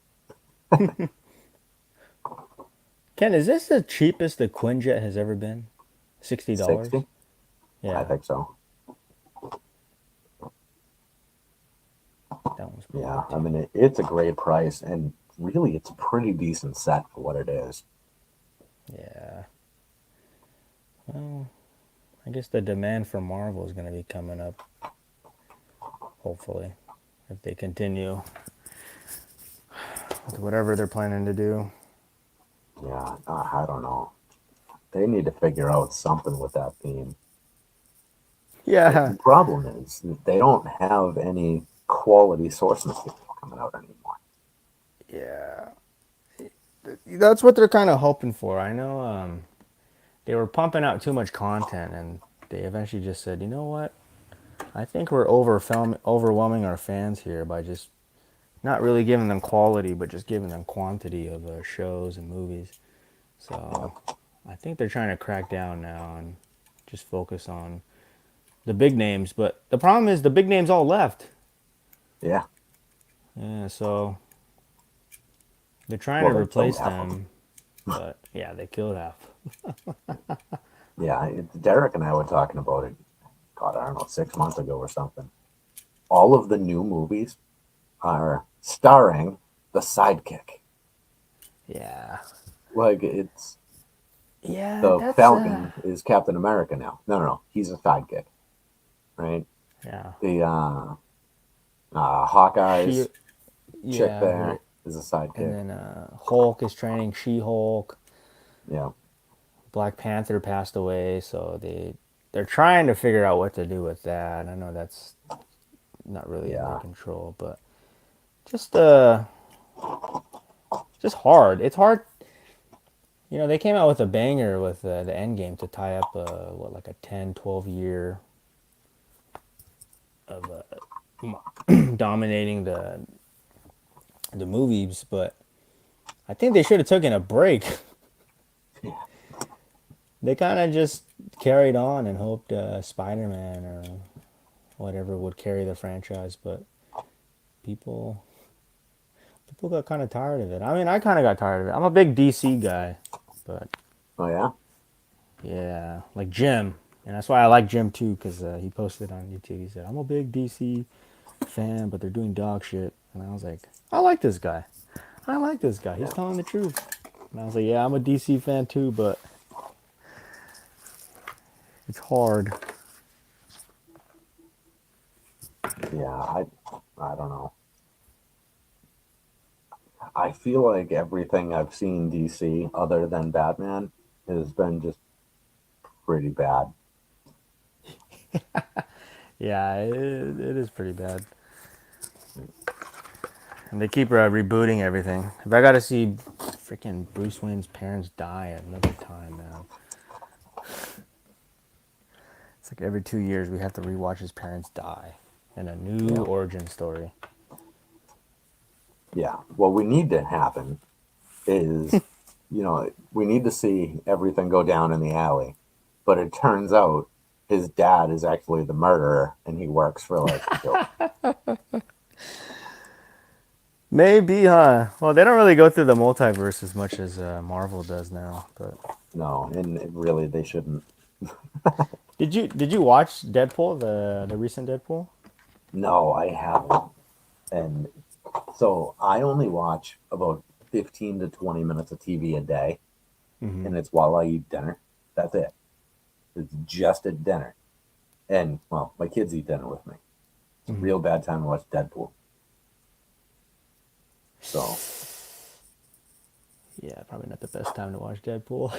Ken, is this the cheapest the Quinjet has ever been? $60? 60? Yeah. I think so. That one's Yeah, I mean, it's a great price, and really, it's a pretty decent set for what it is. Yeah. Well, I guess the demand for Marvel is going to be coming up. Hopefully, if they continue with whatever they're planning to do. Yeah, I don't know. They need to figure out something with that theme. But Yeah, the problem is that they don't have any quality source material coming out anymore. yeah. That's what they're kind of hoping for. I know they were pumping out too much content, and they eventually just said, you know what? I think we're overwhelming our fans here by just not really giving them quality, but just giving them quantity of shows and movies. So I think they're trying to crack down now and just focus on the big names. But the problem is the big names all left. Yeah, Yeah, so they're trying well, to they killed replace half of them. them, but yeah, they killed half. Yeah, Derek and I were talking about it. God, I don't know, 6 months ago or something. All of the new movies are starring the sidekick. Yeah, Like it's yeah, the that's Falcon is Captain America now. No, no, no, he's a sidekick, right? yeah. The She, Hawkeye's chick yeah, there is a and sidekick. then Hulk is training She-Hulk. Yeah, Black Panther passed away, so they're trying to figure out what to do with that. I know that's not really in their yeah, control, but just just hard. It's hard. You know, they came out with a banger with the end game to tie up what, like a 10, 12 year of dominating the movies, but I think they should have taken a break. yeah, They kind of just carried on and hoped Spider-Man or whatever would carry the franchise, but people people got kind of tired of it. I mean, I kind of got tired of it. I'm a big DC guy, but oh yeah, yeah, like Jim, and that's why I like Jim too, because he posted on YouTube. He said, "I'm a big DC fan, but they're doing dog shit," and I was like, "I like this guy. I like this guy. He's yeah, telling the truth." And I was like, "Yeah, I'm a DC fan too, but it's hard." yeah. I don't know. I feel like everything I've seen DC other than Batman has been just pretty bad. Yeah, it is pretty bad. And they keep rebooting everything. If I got to see freaking Bruce Wayne's parents die another time, man. It's like every 2 years we have to rewatch his parents die in a new Yeah, origin story. yeah. What we need to happen is, we need to see everything go down in the alley, but it turns out his dad is actually the murderer, and he works for like the Joker. Maybe, huh? Well, they don't really go through the multiverse as much as Marvel does now. But No, and really they shouldn't. did you watch Deadpool, the recent Deadpool? No, I haven't. And so I only watch about 15 to 20 minutes of TV a day, Mm-hmm. and it's while I eat dinner. That's it. It's just at dinner. And, well, my kids eat dinner with me. It's a Mm-hmm. real bad time to watch Deadpool. So, Yeah, probably not the best time to watch Deadpool.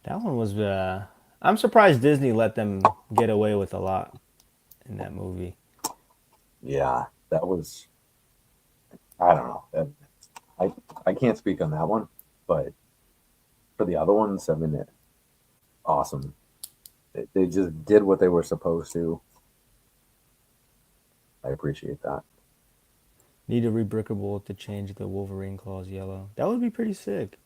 That one was. I'm surprised Disney let them get away with a lot in that movie. yeah, that was, I don't know. I, I can't speak on that one, but for the other ones, I mean, awesome. They just did what they were supposed to. I appreciate that. Need a rebrickable to change the Wolverine claws yellow. That would be pretty sick.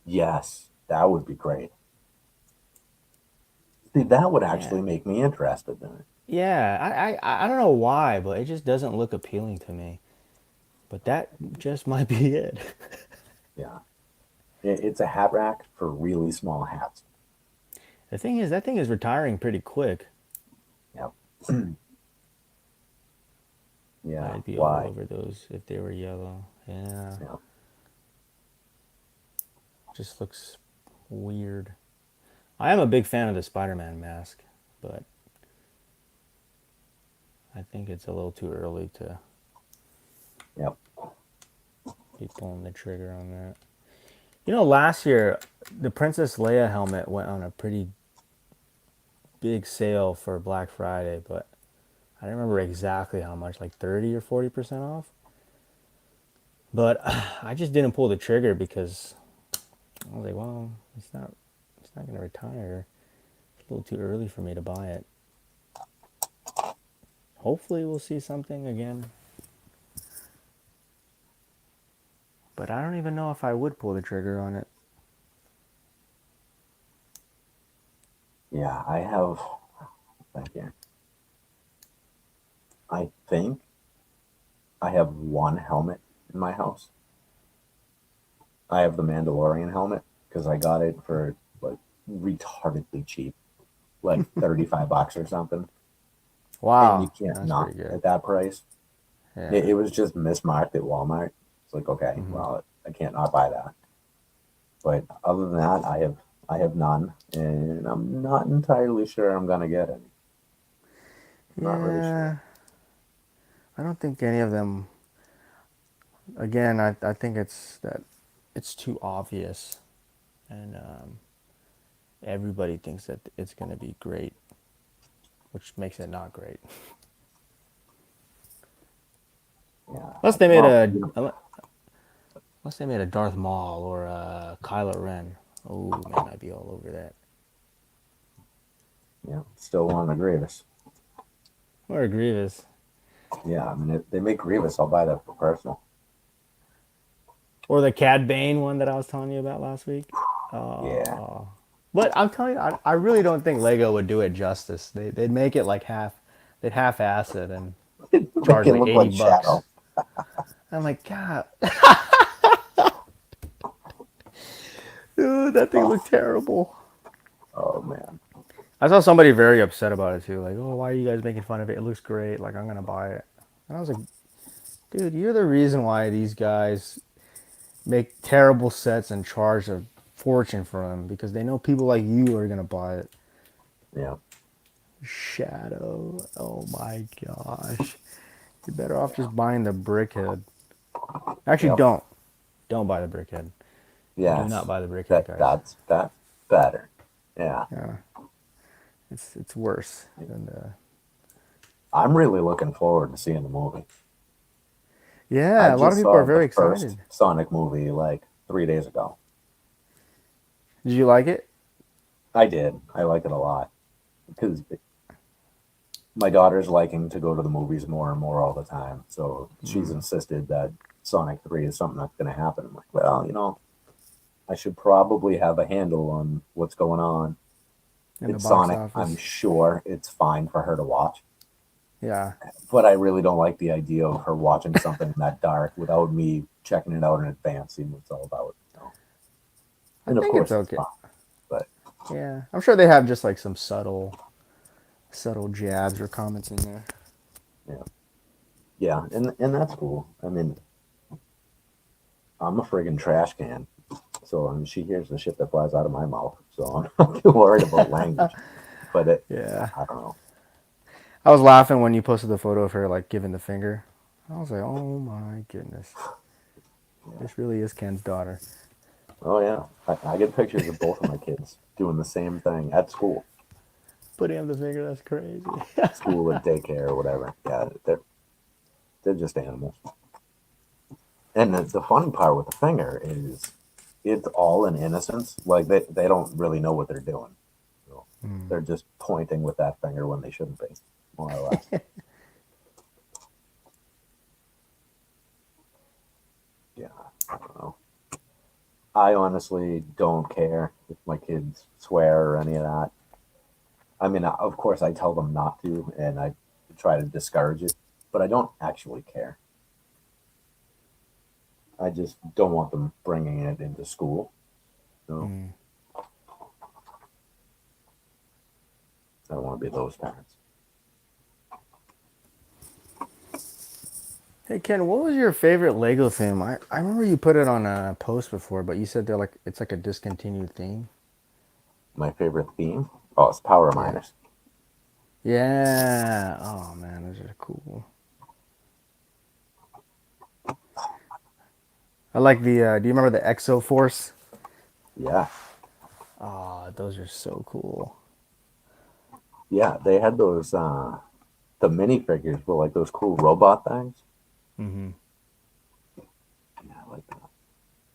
Yes, that would be great. See, that would Yeah, actually make me interested in it. yeah. I don't know why, but it just doesn't look appealing to me. But that just might be it. Yeah. It's a hat rack for really small hats. The thing is, that thing is retiring pretty quick. Yep. Yeah. I'd be all Why? over those if they were yellow. Yeah, Yeah. just looks weird. I am a big fan of the Spider-Man mask, but I think it's a little too early to Yep. be pulling the trigger on that. You know, last year the Princess Leia helmet went on a pretty big sale for Black Friday, but I don't remember exactly how much, like 30 or 40% off. But I just didn't pull the trigger because I was like, well, it's not going to retire. It's a little too early for me to buy it. Hopefully we'll see something again. But I don't even know if I would pull the trigger on it. Yeah, I have. Thank you. I think I have one helmet in my house. I have the Mandalorian helmet because I got it for like retardedly cheap, like $35 or something. And you Wow, can't that's not pretty good. at that price. Yeah. It was just mismarked at Walmart. It's like, okay, Hmm. well, I can't not buy that. But other than that, I have none, and I'm not entirely sure I'm gonna get any. I'm not really sure. Yeah, I don't think any of them. Again, I think it's that it's too obvious, and everybody thinks that it's going to be great, which makes it not great. Yeah. Unless they made Well, a unless they made a Darth Maul or a Kylo Ren. Oh man, I'd be all over that. yeah, still want a Grievous. Or a Grievous. Yeah, I mean, if they make Grievous, I'll buy that for personal. Or the Cad Bane one that I was telling you about last week. Yeah, But I'm telling you, I really don't think Lego would do it justice. They'd make it like they'd half-ass it and make charge it like look 80 like bucks. Shadow. I'm like, God, dude, that thing Oh, looked terrible. oh man. I saw somebody very upset about it too. Like, oh, why are you guys making fun of it? It looks great. Like, I'm gonna buy it. And I was like, dude, you're the reason why these guys make terrible sets and charge a fortune for them because they know people like you are gonna buy it. Yeah, Shadow. Oh my gosh. You're better off just buying the Brickhead. Actually, yep, don't. Don't buy the Brickhead. Do not yes. buy the Brickhead, That guys. that's better. Yeah, Yeah, it's worse than the. I'm really looking forward to seeing the movie. I Yeah, a lot of just people are saw the very first excited. Sonic movie like 3 days ago. Did you like it? I did. I like it a lot because my daughter's liking to go to the movies more and more all the time. So she's Mm. insisted that Sonic 3 is something that's going to happen. I'm like, well, I should probably have a handle on what's going on. In the It's box Sonic. I'm office. sure it's fine for her to watch. Yeah. But I really don't like the idea of her watching something that dark without me checking it out in advance, seeing what it's all about. I And of think it's course, it's okay. fine. But Yeah. I'm sure they have just like some subtle jabs or comments in there. yeah, yeah, and that's cool. I mean, I'm a friggin' trash can. So I mean, she hears the shit that flies out of my mouth. So I'm not too worried about language. But Yeah. I don't know. I was laughing when you posted the photo of her like giving the finger. I was like, oh my goodness. Yeah. This really is Ken's daughter. Oh yeah, I get pictures of both of my kids doing the same thing at school, Putting up the finger, that's crazy. school or daycare or whatever. Yeah, they're just animals. And the funny part with the finger is it's all in innocence. Like they don't really know what they're doing. So Mm. they're just pointing with that finger when they shouldn't be, more or less. Yeah, I don't know. I honestly don't care if my kids swear or any of that. I mean, of course, I tell them not to, and I try to discourage it, but I don't actually care. I just don't want them bringing it into school. No, Mm. I don't want to be those parents. Hey Ken, what was your favorite Lego theme? I remember you put it on a post before, but you said they're like it's like a discontinued theme. My favorite theme? Oh, it's Power Yeah. Miners. Yeah. Oh man, those are cool. I like the. Do you remember the Exo Force? Yeah, Oh, those are so cool. yeah. They had those the minifigures were like those cool robot things. Mm-hmm. Yeah, I like that.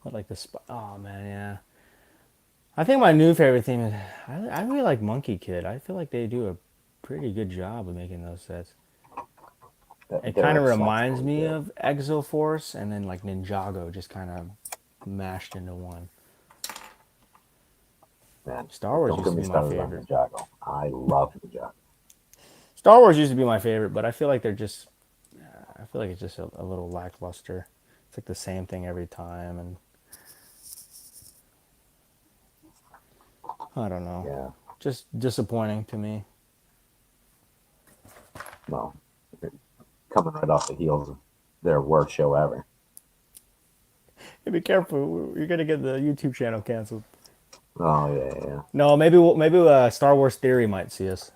I like the. Oh man, yeah. I think my new favorite thing is I really like Monkey Kid. I feel like they do a pretty good job of making those sets. It kind of Their set's reminds really me good. of Exo Force and then like Ninjago, just kind of mashed into one. Man, Star Wars don't used get to me be my started on favorite. Ninjago. I love Ninjago. Star Wars used to be my favorite, but I feel like they're just. I feel like it's just a little lackluster. It's like the same thing every time, and I don't know. Yeah, Just disappointing to me. well, coming right off the heels of their worst show ever. Hey, be careful. You're gonna get the YouTube channel canceled. Oh yeah, yeah. No, maybe Star Wars Theory might see us.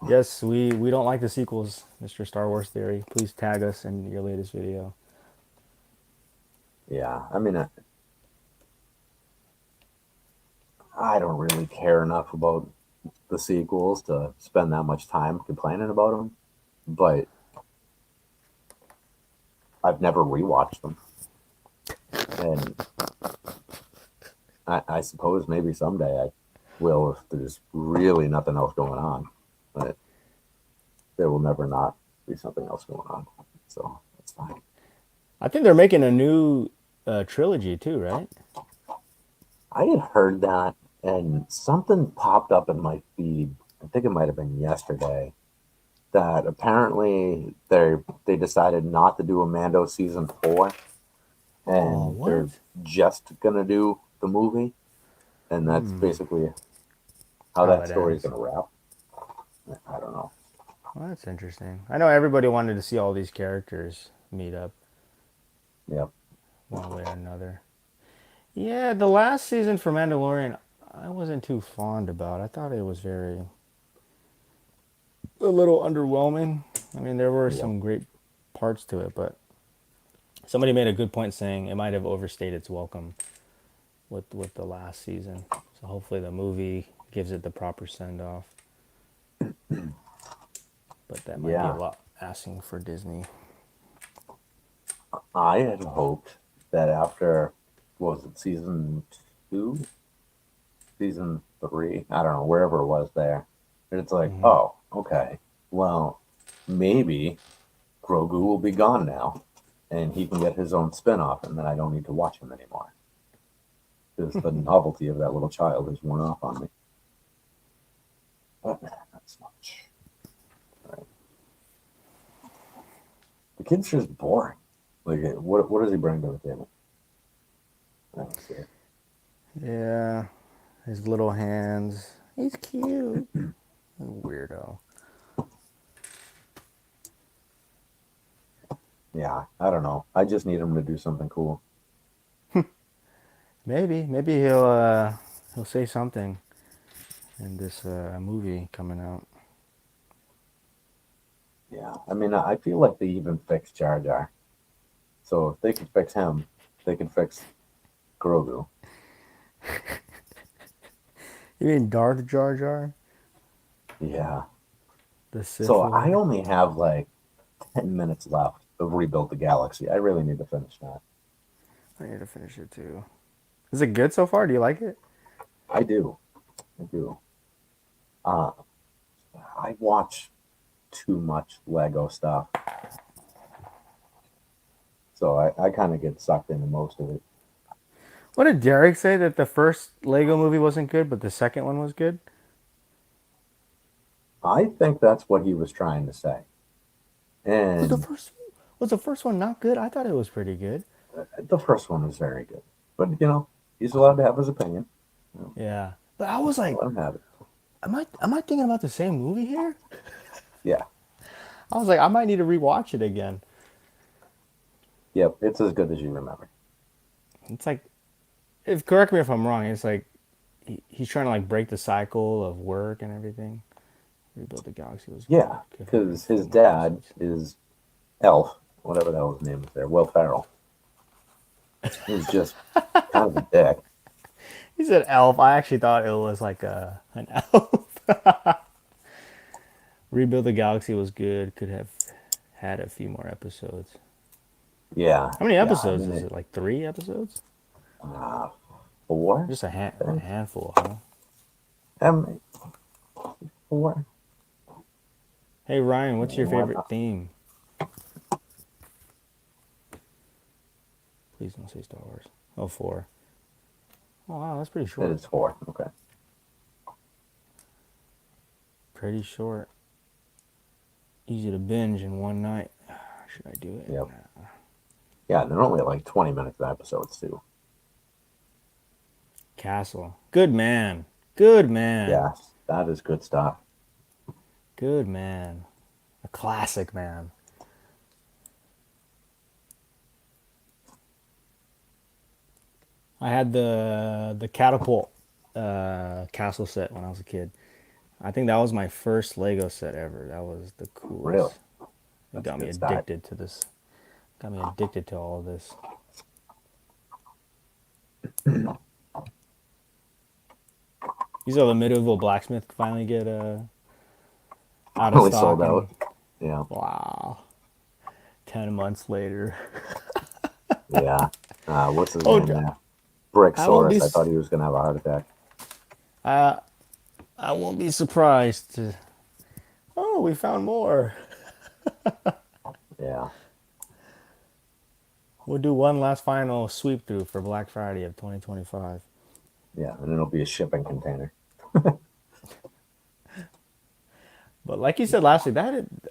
Yes, we don't like the sequels, Mr. Star Wars Theory. Please tag us in your latest video. Yeah, I mean, I don't really care enough about the sequels to spend that much time complaining about them, but I've never rewatched them, and I suppose maybe someday I will if there's really nothing else going on, but there will never not be something else going on, so that's fine. I think they're making a new trilogy too, right? I had heard that, and something popped up in my feed. I think it might have been yesterday that apparently they decided not to do a Mando season 4, Oh, and they're what? just gonna do the movie, and that's Hmm. basically how How that it story is ends. gonna wrap. I don't know. Well, that's interesting. I know everybody wanted to see all these characters meet up Yep. one way or another. Yeah, the last season for Mandalorian, I wasn't too fond about. I thought it was a little underwhelming. I mean, there were Yep. some great parts to it, but somebody made a good point saying it might have overstayed its welcome with the last season. So hopefully the movie gives it the proper send off. But that might be a Yeah. lot asking for Disney. I had hoped that after what was it, season 2, season 3, I don't know, wherever it was there, and it's like, Hmm. oh, okay, well, maybe Grogu will be gone now, and he can get his own spin-off, and then I don't need to watch him anymore because the novelty of that little child has worn off on me. But not so much. Right. The kid's just boring. Like, what does he bring to the table? I don't see it. Yeah, his little hands. He's cute. Weirdo. Yeah, I don't know. I just need him to do something cool. Maybe he'll say something in this movie coming out. Yeah, I mean, I feel like they even fixed Jar Jar. So if they could fix him, they can fix Grogu. You mean Darth Jar Jar, Yeah. the Sith So I Lord? only have like 10 minutes left of Rebuild the Galaxy. I really need to finish that. I need to finish it too. Is it good so far? Do you like it? I do. I do. Uh, I watch too much Lego stuff. So I kind of get sucked into most of it. What did Derek say that the first Lego movie wasn't good, but the second one was good? I think that's what he was trying to say. Was the And first was the first one not good? I thought it was pretty good. the first one was very good. But, he's allowed to have his opinion. Yeah, but I was like, Let him have it. am I thinking about the same movie here? Yeah. I was like, I might need to rewatch it again. Yep. It's as good as you remember. It's like, if correct me if I'm wrong, it's like he's trying to like break the cycle of work and everything. Rebuild the Galaxy was Yeah, good. Could have because a few his more dad episodes. is Elf, whatever the hell his name is there, Will Ferrell. He's just kind of a dick. He said elf. I actually thought it was like an elf. Rebuild the Galaxy was good. Could have had a few more episodes. Yeah, How many yeah. I episodes mean, is it? Like 3 episodes? uh, four, Just a, I a think. handful, huh? Um, four. Hey Ryan, what's your Why favorite not? theme? Please don't say Star Wars. Oh, 4. Oh wow, that's pretty It short. is four. Okay. Pretty short. Easy to binge in one night. Should I do it? Yep. Yeah, they're only like 20 minutes episodes too. Castle. Good man. Good man. Yes, that is good stuff. Good man. A classic man. I had the catapult castle set when I was a kid. I think that was my first Lego set ever. That was the Really, coolest. It that's a got me good start. addicted to this. Got me addicted to all of this. You saw the medieval blacksmith finally get out of Finally sold stock, and out. Yeah, wow, 10 months later. yeah. What's his Oh, name there? I won't be. Bricksaurus. I thought he was gonna have a heart attack. Uh, I won't be surprised. Oh, we found more. Yeah, We'll do one last final sweep through for Black Friday of 2025. yeah, and it'll be a shipping container. But like you said last week,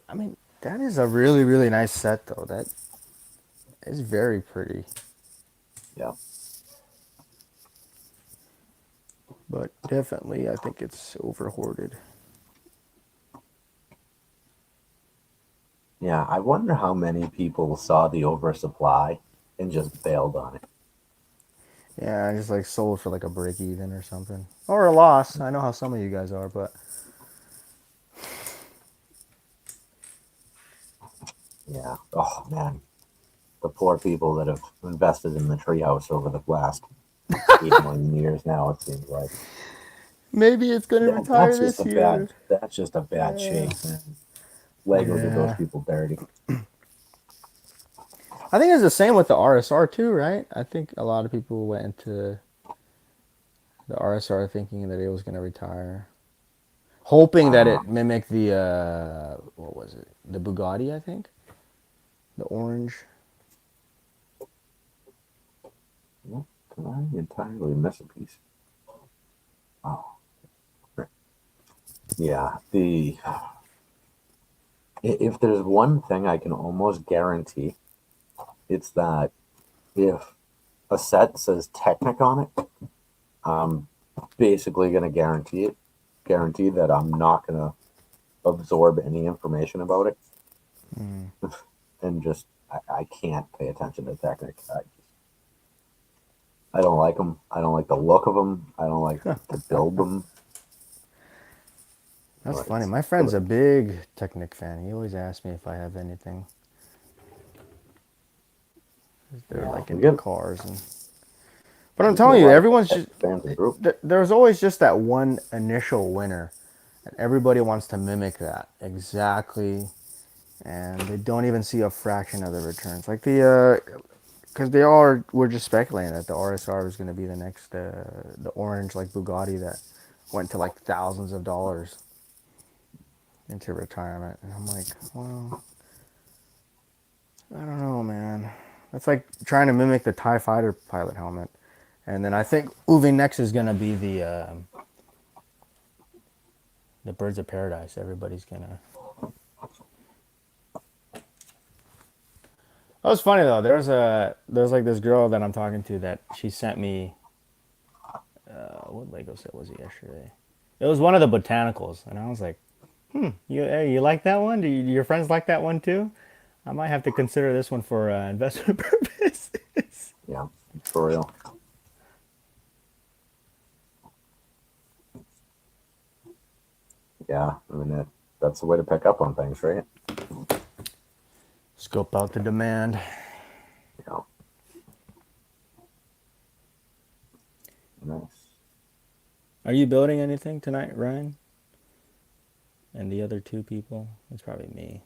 I mean, that is a really, really nice set, though. That is very pretty. Yeah, But definitely, I think it's over hoarded. yeah. I wonder how many people saw the oversupply and just bailed on it. Yeah, I just like sold for like a break even or something. Or a loss. I know how some of you guys are, but Yeah. Oh man, the poor people that have invested in the treehouse over the last 8 million years now. It seems like maybe it's gonna retire that's just this a bad. year. That's just a bad Yeah. shake, man. Lego did those Yeah. people dirty. I think it's the same with the RSR too, right? I think a lot of people went into the RSR thinking that it was gonna retire. Hoping that Uh, it mimicked the what was it? The Bugatti, I think. The orange. Did I entirely miss a piece? Oh, yeah. If there's one thing I can almost guarantee, it's that if a set says Technic on it, I'm basically going to guarantee that I'm not going to absorb any information about it, and just I can't pay attention to Technic. I don't like them. I don't like the look of them. I don't like to build them. That's But funny. it's My friend's a good. big Technic fan. He always asks me if I have anything. They're Yeah, like into cars and. But I'm we get a telling you, lot of everyone's Tech just fans in the group. there's always just that one initial winner, and everybody wants to mimic that exactly, and they don't even see a fraction of the returns. Like because they all were just speculating that the RSR was going to be the next the orange like Bugatti that went to like thousands of dollars into retirement, and I'm like, well, I don't know, man. That's like trying to mimic the TIE fighter pilot helmet. And then I think moving next is gonna be the Birds of Paradise. Everybody's gonna. That was funny though. There's like this girl that I'm talking to that she sent me. What Lego set was it yesterday? It was one of the botanicals, and I was like, hey, you like that one? Do your friends like that one too? I might have to consider this one for investment purposes. Yeah, for real. Yeah, I mean that's the way to pick up on things, right? Scope out the demand. Yeah. Nice. Are you building anything tonight, Ryan? And the other two people? It's probably me.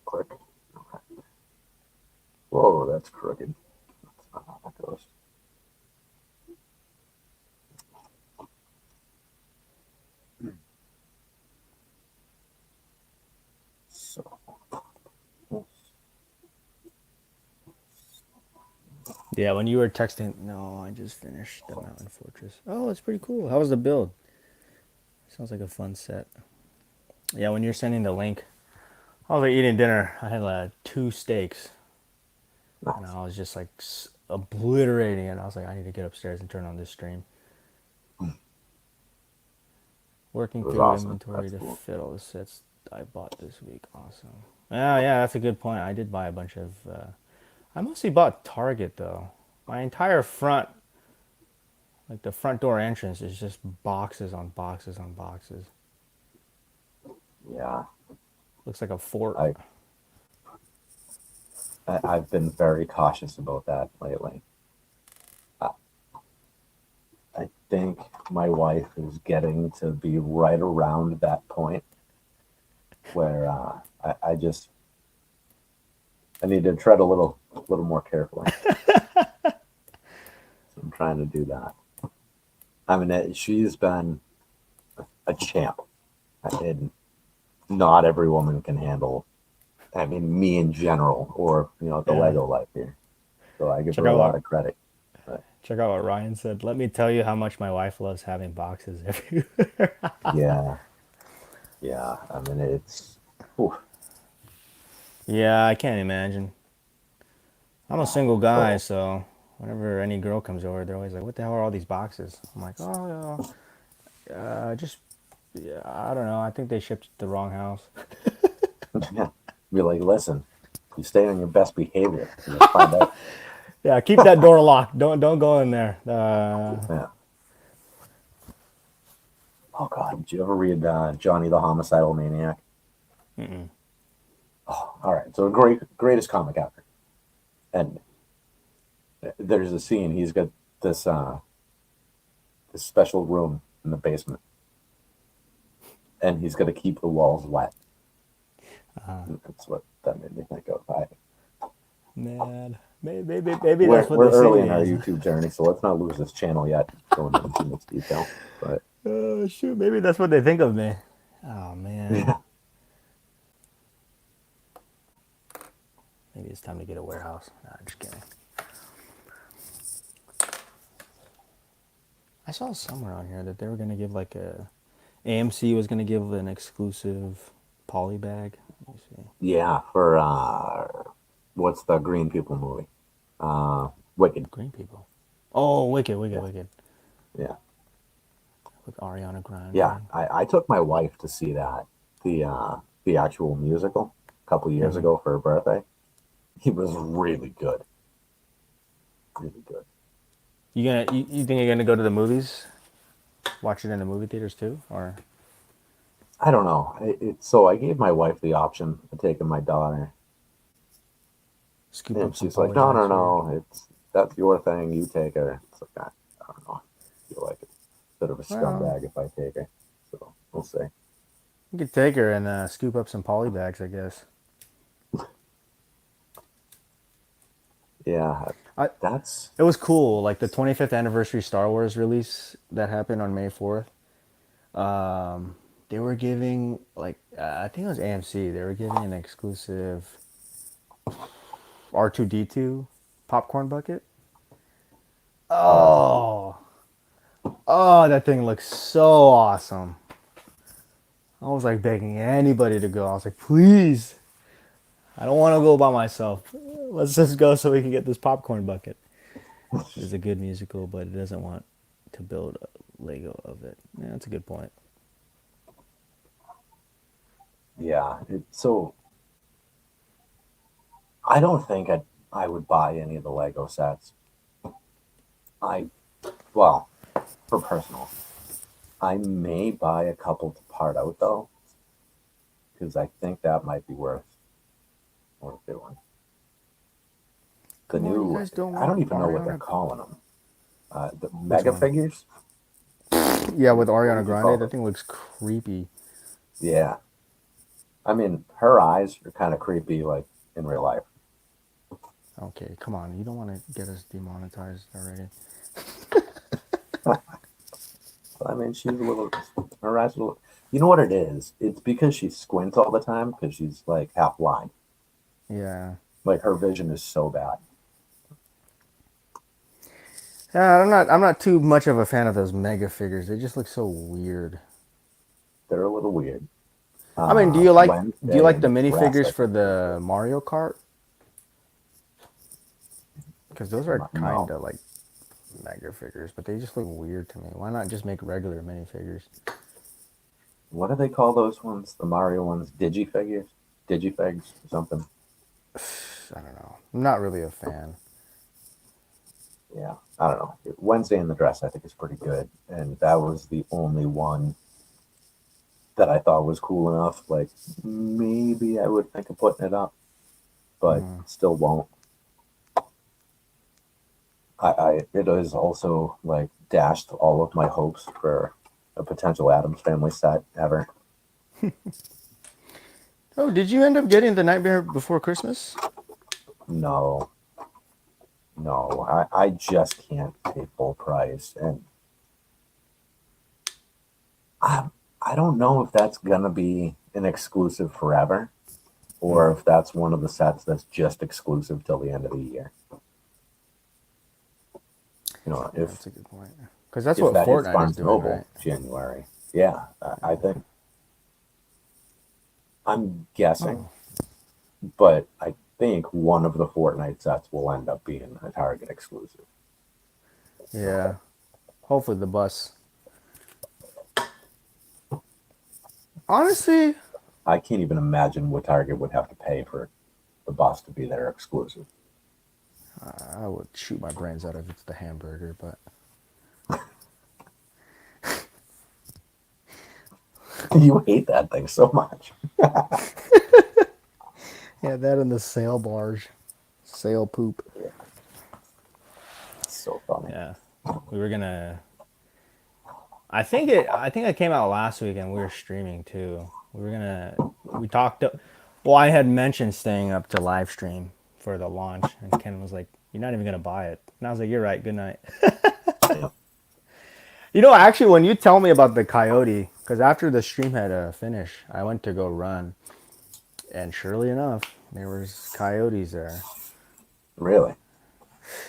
Click. Okay. Whoa, that's crooked. That's not how that goes. So. Yeah, when you were texting, no, I just finished the Mountain Fortress. Oh, it's pretty cool. How was the build? Sounds like a fun set. Yeah, when you're sending the link, I was like eating dinner. I had 2 steaks, and Nice. I was just like obliterating it. I was like, I need to get upstairs and turn on this stream. Working It was through awesome. inventory That's to cool. fit all the sets I bought this week. Awesome. Yeah, that's a good point. I did buy a bunch of. I mostly bought Target though. My entire front, like the front door entrance, is just boxes on boxes on boxes. Yeah. Looks like a fort. I, I've been very cautious about that lately. I, I think my wife is getting to be right around that point where I just I need to tread a little more carefully. So I'm trying to do that. I mean, she's been a champ, and not every woman can handle. I mean, me in general, or the Yeah. Lego life here. So I give Check her a out lot what of credit. But check out what Ryan said. Let me tell you how much my wife loves having boxes everywhere. yeah, yeah. I mean, it's. Whew, Yeah, I can't imagine. I'm a yeah. single guy, So so whenever any girl comes over, they're always like, "What the hell are all these boxes?" I'm like, "Oh, just yeah, I don't know. I think they shipped to the wrong house." yeah, be like, listen, you stay on your best behavior, you'll find out. Yeah, keep that door locked. Don't go in there. Yeah. Oh God, did you ever read Johnny the Homicidal Maniac? Mm-mm. Oh, all right. So greatest comic ever, and there's a scene. He's got this this special room in the basement, and he's got to keep the walls wet. That's what that made me think of. Man, maybe that's We're what they we're say early he in our is. YouTube journey, so let's not lose this channel yet. Going into too much detail, but Oh shoot, maybe that's what they think of me. Oh man, yeah, maybe it's time to get a warehouse. Nah, just kidding. I saw somewhere on here that they were gonna give like a AMC was gonna give an exclusive poly bag. Let me see. yeah. For what's the Green People movie? Wicked. Green people. Oh, Yeah, Wicked. yeah, With Ariana yeah. Grande. I took my wife to see that the actual musical a couple years Mm-hmm. ago for her birthday. He was really good, really good. You think you're gonna go to the movies? Watch it in the movie theaters too, or I don't know. So I gave my wife the option of taking my daughter, scoop and up some she's like, "No, no, polybags for you? no. That's your thing. You take her." It's like I don't know. I feel like it's a bit of a Well, scumbag if I take her. So we'll see. you could take her and scoop up some polybags, I guess. Yeah, I that's It was cool, like the 25th anniversary Star Wars release that happened on May 4th. They were giving like I think it was AMC. They were giving an exclusive R2D2 popcorn bucket. oh, that's awesome. Oh, oh, that thing looks so awesome. I was like begging anybody to go. I was like, please, I don't want to go by myself. Let's just go so we can get this popcorn bucket. It's a good musical, but it doesn't want to build a Lego of it. Yeah, that's a good point. Yeah, so I don't think I would buy any of the Lego sets. I, well, for personal, I may buy a couple to part out though, because I think that might be worth doing. The Come on, you new, guys don't I don't want even know what they're Ariana. calling them. The Which mega one? figures. Yeah, with What Ariana would you call Grande, that them? thing looks creepy. Yeah, I mean, her eyes are kind of creepy, like in real life. Okay, come on, you don't want to get us demonetized already. I mean, she's a little, her eyes are a little. You know what it is? It's because she squints all the time because she's like half blind. Yeah. Like her vision is so bad. Yeah, I'm not too much of a fan of those mega figures. They just look so weird. They're a little weird. I mean, do you like Wednesday the and the dress, minifigures I for think, are the good. Mario Kart? Because those are kind No, of like mega figures, but they just look weird to me. Why not just make regular minifigures? what do they call those ones? The Mario ones, digifigures, digifigs, or something. I don't know. I'm not really a fan. Yeah, I don't know. Wednesday in the dress, I think, is pretty good, and that was the only one that I thought was cool enough. Like maybe I would think of putting it up, but Mm. still won't. I it has also like dashed all of my hopes for a potential Adams Family set ever. Oh, did you end up getting the Nightmare Before Christmas? No, no, I just can't pay full price, and I I don't know if that's gonna be an exclusive forever, or Mm. if that's one of the sets that's just exclusive till the end of the year. You know, Yeah, if that's a good point. Because that's if what that hits Fortnite is Barnes doing, Noble right? January, yeah, I think I'm guessing, Oh, but I think one of the Fortnite sets will end up being a Target exclusive. yeah. Hopefully the bus. Honestly, I can't even imagine what Target would have to pay for the bus to be their exclusive. I would shoot my brains out if it's the hamburger, but You hate that thing so much. yeah, that and the sail barge, sail poop. Yeah, it's so funny. Yeah, we were gonna. I think it came out last week, and we were streaming too. We were gonna. We talked. Well, I had mentioned staying up to live stream for the launch, and Ken was like, "You're not even gonna buy it," and I was like, "You're right. Good night." Yeah. Actually, when you tell me about the coyote, because after the stream had finished, I went to go run, and surely enough, there was coyotes there. Really?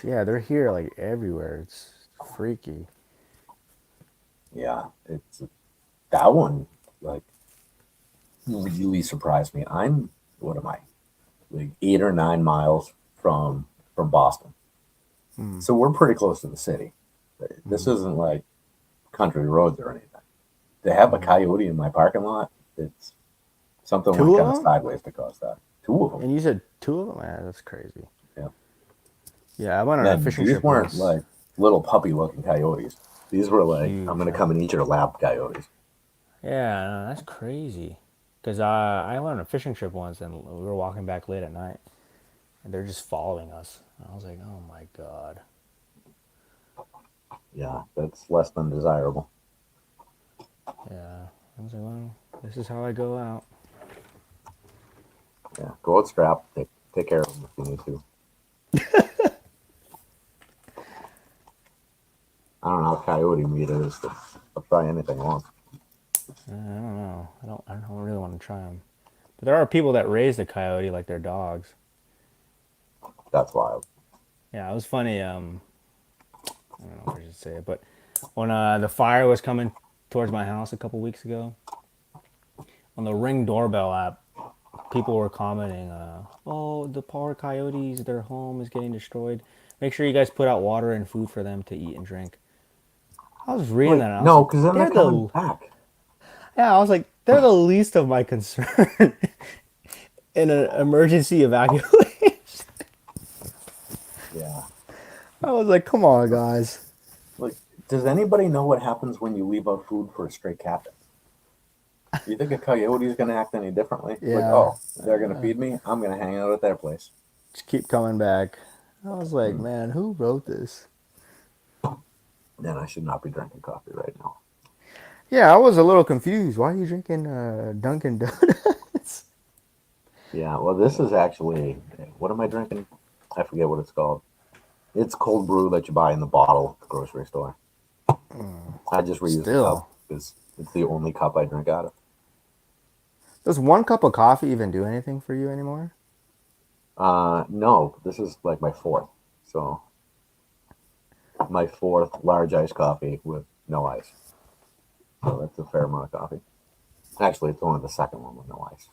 Yeah, they're here like everywhere. It's freaky. Yeah, it's that one like really surprised me. I'm what am I? Like 8 or 9 miles from Boston. Mm. So we're pretty close to the city. This Mm. isn't like country roads or anything. To have a Mm. coyote in my parking lot, it's something went Two of kind of them? sideways to cause that. Two of them. And you said two of them? Man, that's crazy. Yeah. Yeah, I went on a And fishing these trip weren't once. like little puppy looking coyotes. These were like, I'm Huge, gonna huh? come and eat your lab coyotes. Yeah, no, that's crazy. Because I went on a fishing trip once, and we were walking back late at night, and they're just following us. I was like, oh my god. Yeah, that's less than desirable. Yeah. I was like, well, this is how I go out. Yeah, go out strap. Take care of them if you need to. I don't know how coyote meat is. But I'll try anything once. I don't know. I don't really want to try them. But there are people that raise the coyote like their dogs. That's wild. Yeah, it was funny. I don't know if I should say it, but when the fire was coming towards my house a couple weeks ago, on the Ring doorbell app, people were commenting, "Oh, the poor coyotes, their home is getting destroyed. Make sure you guys put out water and food for them to eat and drink." I was reading Like, that, and I was no, like, because then they're "They're coming the back. yeah." I was like, "They're the least of my concern in an emergency evacuation." Yeah. I was like, come on, guys. Like, does anybody know what happens when you leave out food for a stray cat? Do you think a coyote is going to act any differently? Like, Yeah. oh, they're going to feed me. I'm going to hang out at their place. Just keep coming back. I was like, Hmm. man, who wrote this? Then I should not be drinking coffee right now. Yeah, I was a little confused. Why are you drinking Dunkin' Donuts? Yeah, well, this is actually, what am I drinking? I forget what it's called. It's cold brew that you buy in the bottle at the grocery store. I just reuse the cup Still. because it's the only cup I drink out of. Does one cup of coffee even do anything for you anymore? No, this is like my fourth. So my fourth large iced coffee with no ice. So that's a fair amount of coffee. Actually, it's only the second one with no ice.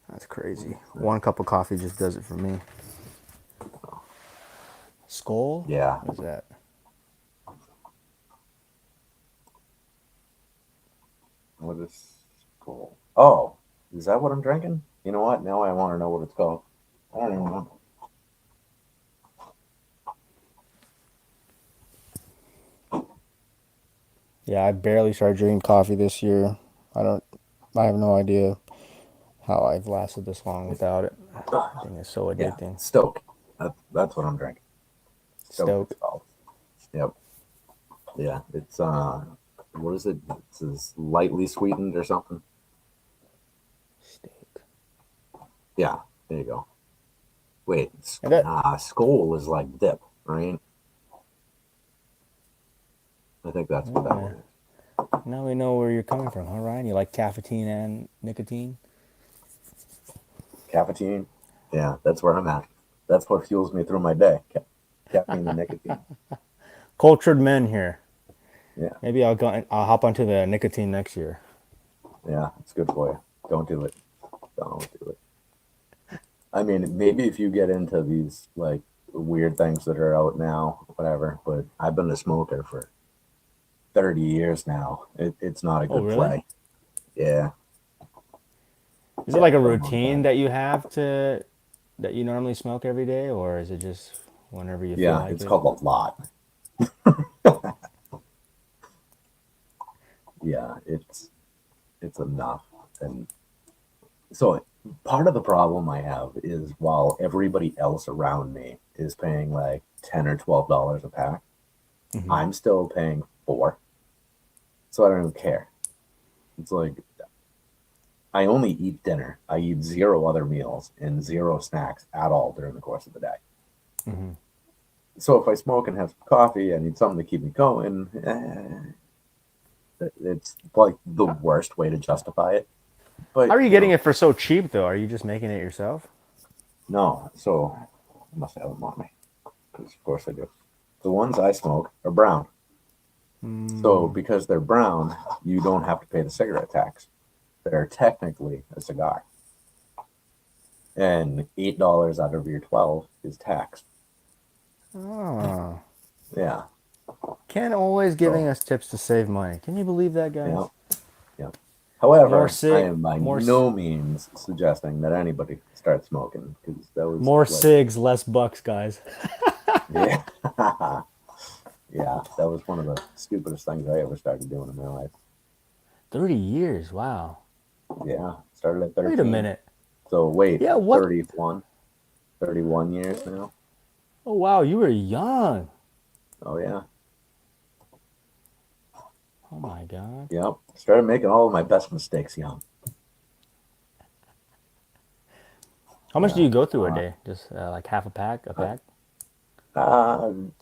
That's crazy. One cup of coffee just does it for me. Skull? Yeah. What is that? What is cool? Oh, is that what I'm drinking? You know what? Now I want to know what it's called. I don't even know. Yeah, I barely started drinking coffee this year. I don't. I have no idea how I've lasted this long without it. I think it's so Yeah, addicting. Stoke. That's what I'm drinking. Stoke, it's Stoke called. Yep. Yeah, it's what is it? It's lightly sweetened or something. steak. Yeah, there you go. Wait, And that. Skull is like dip, right? I think that's what that Okay. one is. Now we know where you're coming from, huh, Ryan? You like caffeine and nicotine? Caffeine. Yeah, that's where I'm at. That's what fuels me through my day. Caffeine and nicotine. Cultured men here. Yeah, Maybe I'll go. I'll hop onto the nicotine next year. yeah, it's good for you. Don't do it. Don't do it. I mean, maybe if you get into these like weird things that are out now, whatever. But I've been a smoker for 30 years now. It's not a Oh, good really? play. Yeah, Is it yeah, like a for a long routine time. that you have to that you normally smoke every day, or is it just whenever you feel Yeah, like it's it? called a lot. Yeah, it's enough. And so part of the problem I have is while everybody else around me is paying like $10 or $12 a pack, Hmm. I'm still paying four. So I don't even care. It's like I only eat dinner. I eat zero other meals and zero snacks at all during the course of the day. Hmm. So if I smoke and have some coffee, I need something to keep me going. It's like the worst way to justify it. How But are you getting it for so cheap, though? Are you just making it yourself? no. So I must have them on me because of course I do. The ones I smoke are brown. So Mm. because they're brown, you don't have to pay the cigarette tax. They're technically a cigar, and $8 out of your 12 is taxed. Oh. Yeah. Ken always giving So us tips to save money. Can you believe that, yeah, guys? yeah. More However, I sig, am by more, no means suggesting that anybody start smoking because that was more like, cigs, less bucks, guys. yeah, yeah, that was one of the stupidest things I ever started doing in my life. 30 years. Wow. Yeah, started at Wait a 13. minute. So wait, Yeah. What? 31, 31 years now. Oh, wow. You were young. Oh yeah, Oh my God. yep. Started making all of my best mistakes young. How much do Yeah, you go through a uh, day? Just like half a pack, a uh, pack?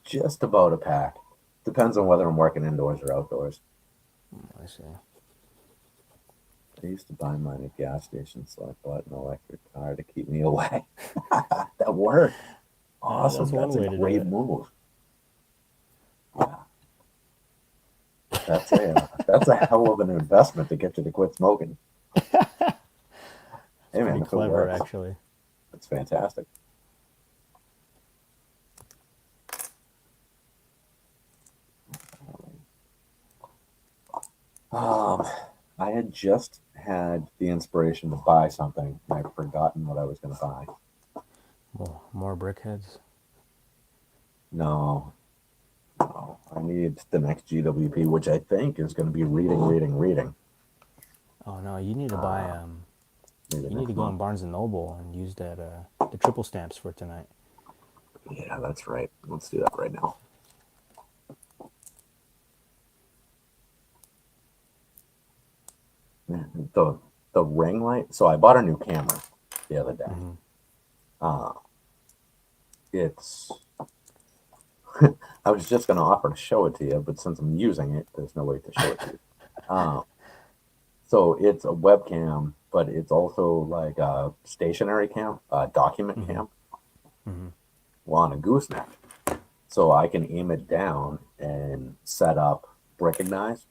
just about a pack. Depends on whether I'm working indoors or outdoors. I see. I used to buy mine at gas stations, so I bought an electric car to keep me away. That worked. That's Awesome. one That's a way to do great it. move. Yeah, that's a hell of an investment to get you to quit smoking. It's Hey pretty man, if it clever, works, actually. it's fantastic. Um, I had just had the inspiration to buy something, and I'd forgotten what I was going to buy. more brickheads? No, no. I need the next GWP, which I think is going to be reading. Oh no, you need to buy Maybe you need to next go on month. Barnes and Noble and use that the triple stamps for tonight. Yeah, that's right. Let's do that right now. The the ring light. So I bought a new camera the other day. Mm-hmm. Uh, it's I was just going to offer to show it to you, but since I'm using it, there's no way to show it to you. Uh, so it's a webcam, but it's also like a stationary cam, a document Mm-hmm. cam, Mm-hmm. well, on a gooseneck. So I can aim it down and set up recognize,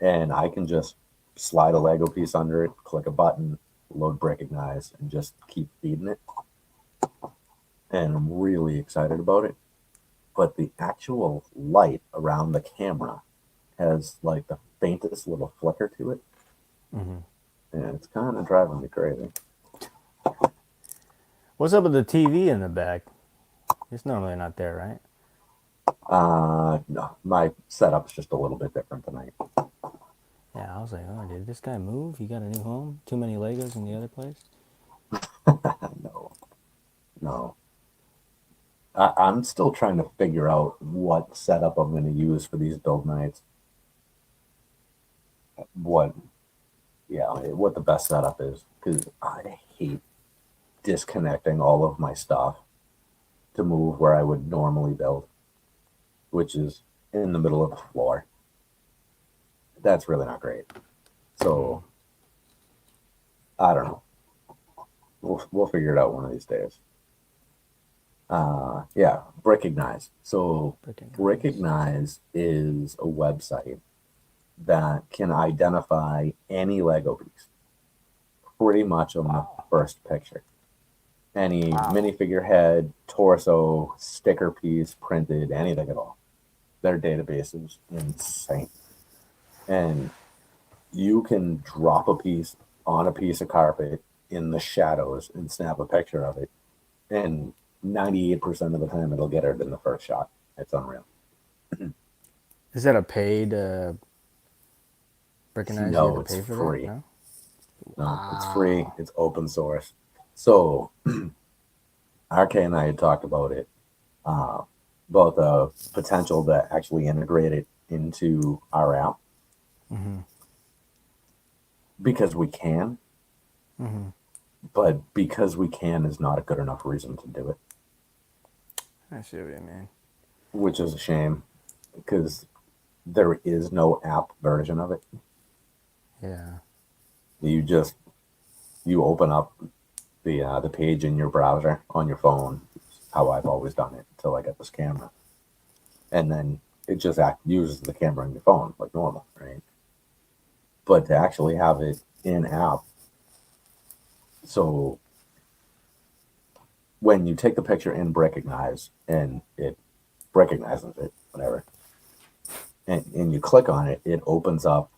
and I can just slide a Lego piece under it, click a button, load recognize, and just keep feeding it. And I'm really excited about it. But the actual light around the camera has like the faintest little flicker to it, Mm-hmm. and it's kind of driving me crazy. What's up with the TV in the back? It's normally not there, right? No, my setup's just a little bit different tonight. Yeah, I was like, oh, did this guy move? He got a new home? Too many Legos in the other place? No, no. I'm still trying to figure out what setup I'm going to use for these build nights. What, yeah, what the best setup is, because I hate disconnecting all of my stuff to move where I would normally build, which is in the middle of the floor. That's really not great. So I don't know. We'll figure it out one of these days. Yeah, Recognize. So Recognize is a website that can identify any Lego piece pretty much on the first picture. Any minifigure head, torso, sticker piece, printed, anything at all. Their database is insane. And you can drop a piece on a piece of carpet in the shadows and snap a picture of it. And 98% of the time, it'll get it in the first shot. It's unreal. Is that a paid recognize? You have No, to it's pay for that? free. No? No, it's free. It's open source. So RK and I had talked about it, uh, about the potential to actually integrate it into our app Mm-hmm. because we can, Mm-hmm. but because we can is not a good enough reason to do it, I see what you mean. which is a shame because there is no app version of it. Yeah. You just you open up the page in your browser on your phone. How I've always done it until I got this camera, and then it just uses the camera on your phone like normal, right? But to actually have it in app, so when you take the picture in Recognize and it recognizes it, whatever, and you click on it, it opens up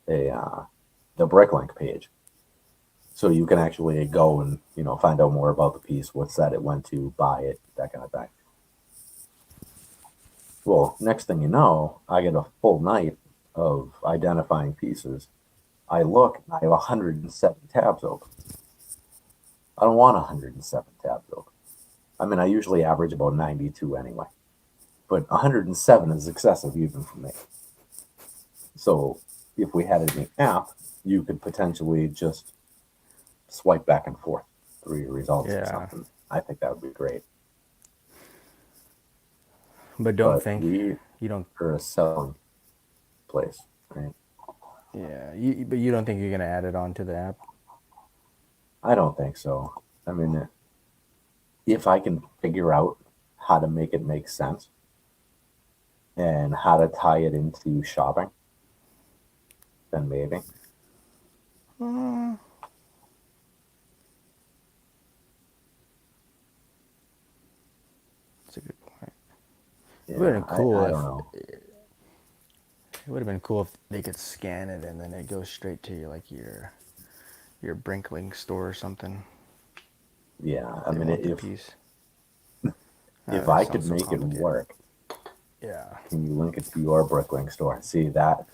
a the Bricklink page, so you can actually go and find out more about the piece, what set it went to, buy it, that kind of thing. Well, next thing you know, I get a full night of identifying pieces. I look, and I have 107 tabs open. I don't want 107 tabs open. I mean, I usually average about 92 anyway, but 107 is excessive even for me. So if we had it in the app, you could potentially just swipe back and forth through your results or Yeah. something. I think that would be great. But don't But think we you don't are a selling place, right? yeah, but you don't think you're gonna add it onto the app? I don't think so. I mean, if I can figure out how to make it make sense and how to tie it into shopping, then maybe. Uh, that's a good point. It would have Yeah, been cool I if don't know. it would have been cool if they could scan it and then it goes straight to your Brinklink store or something. Yeah, I They mean, want the piece. if That I could sounds so make it complicated. work, Yeah. can you link it to your Bricklink store? See that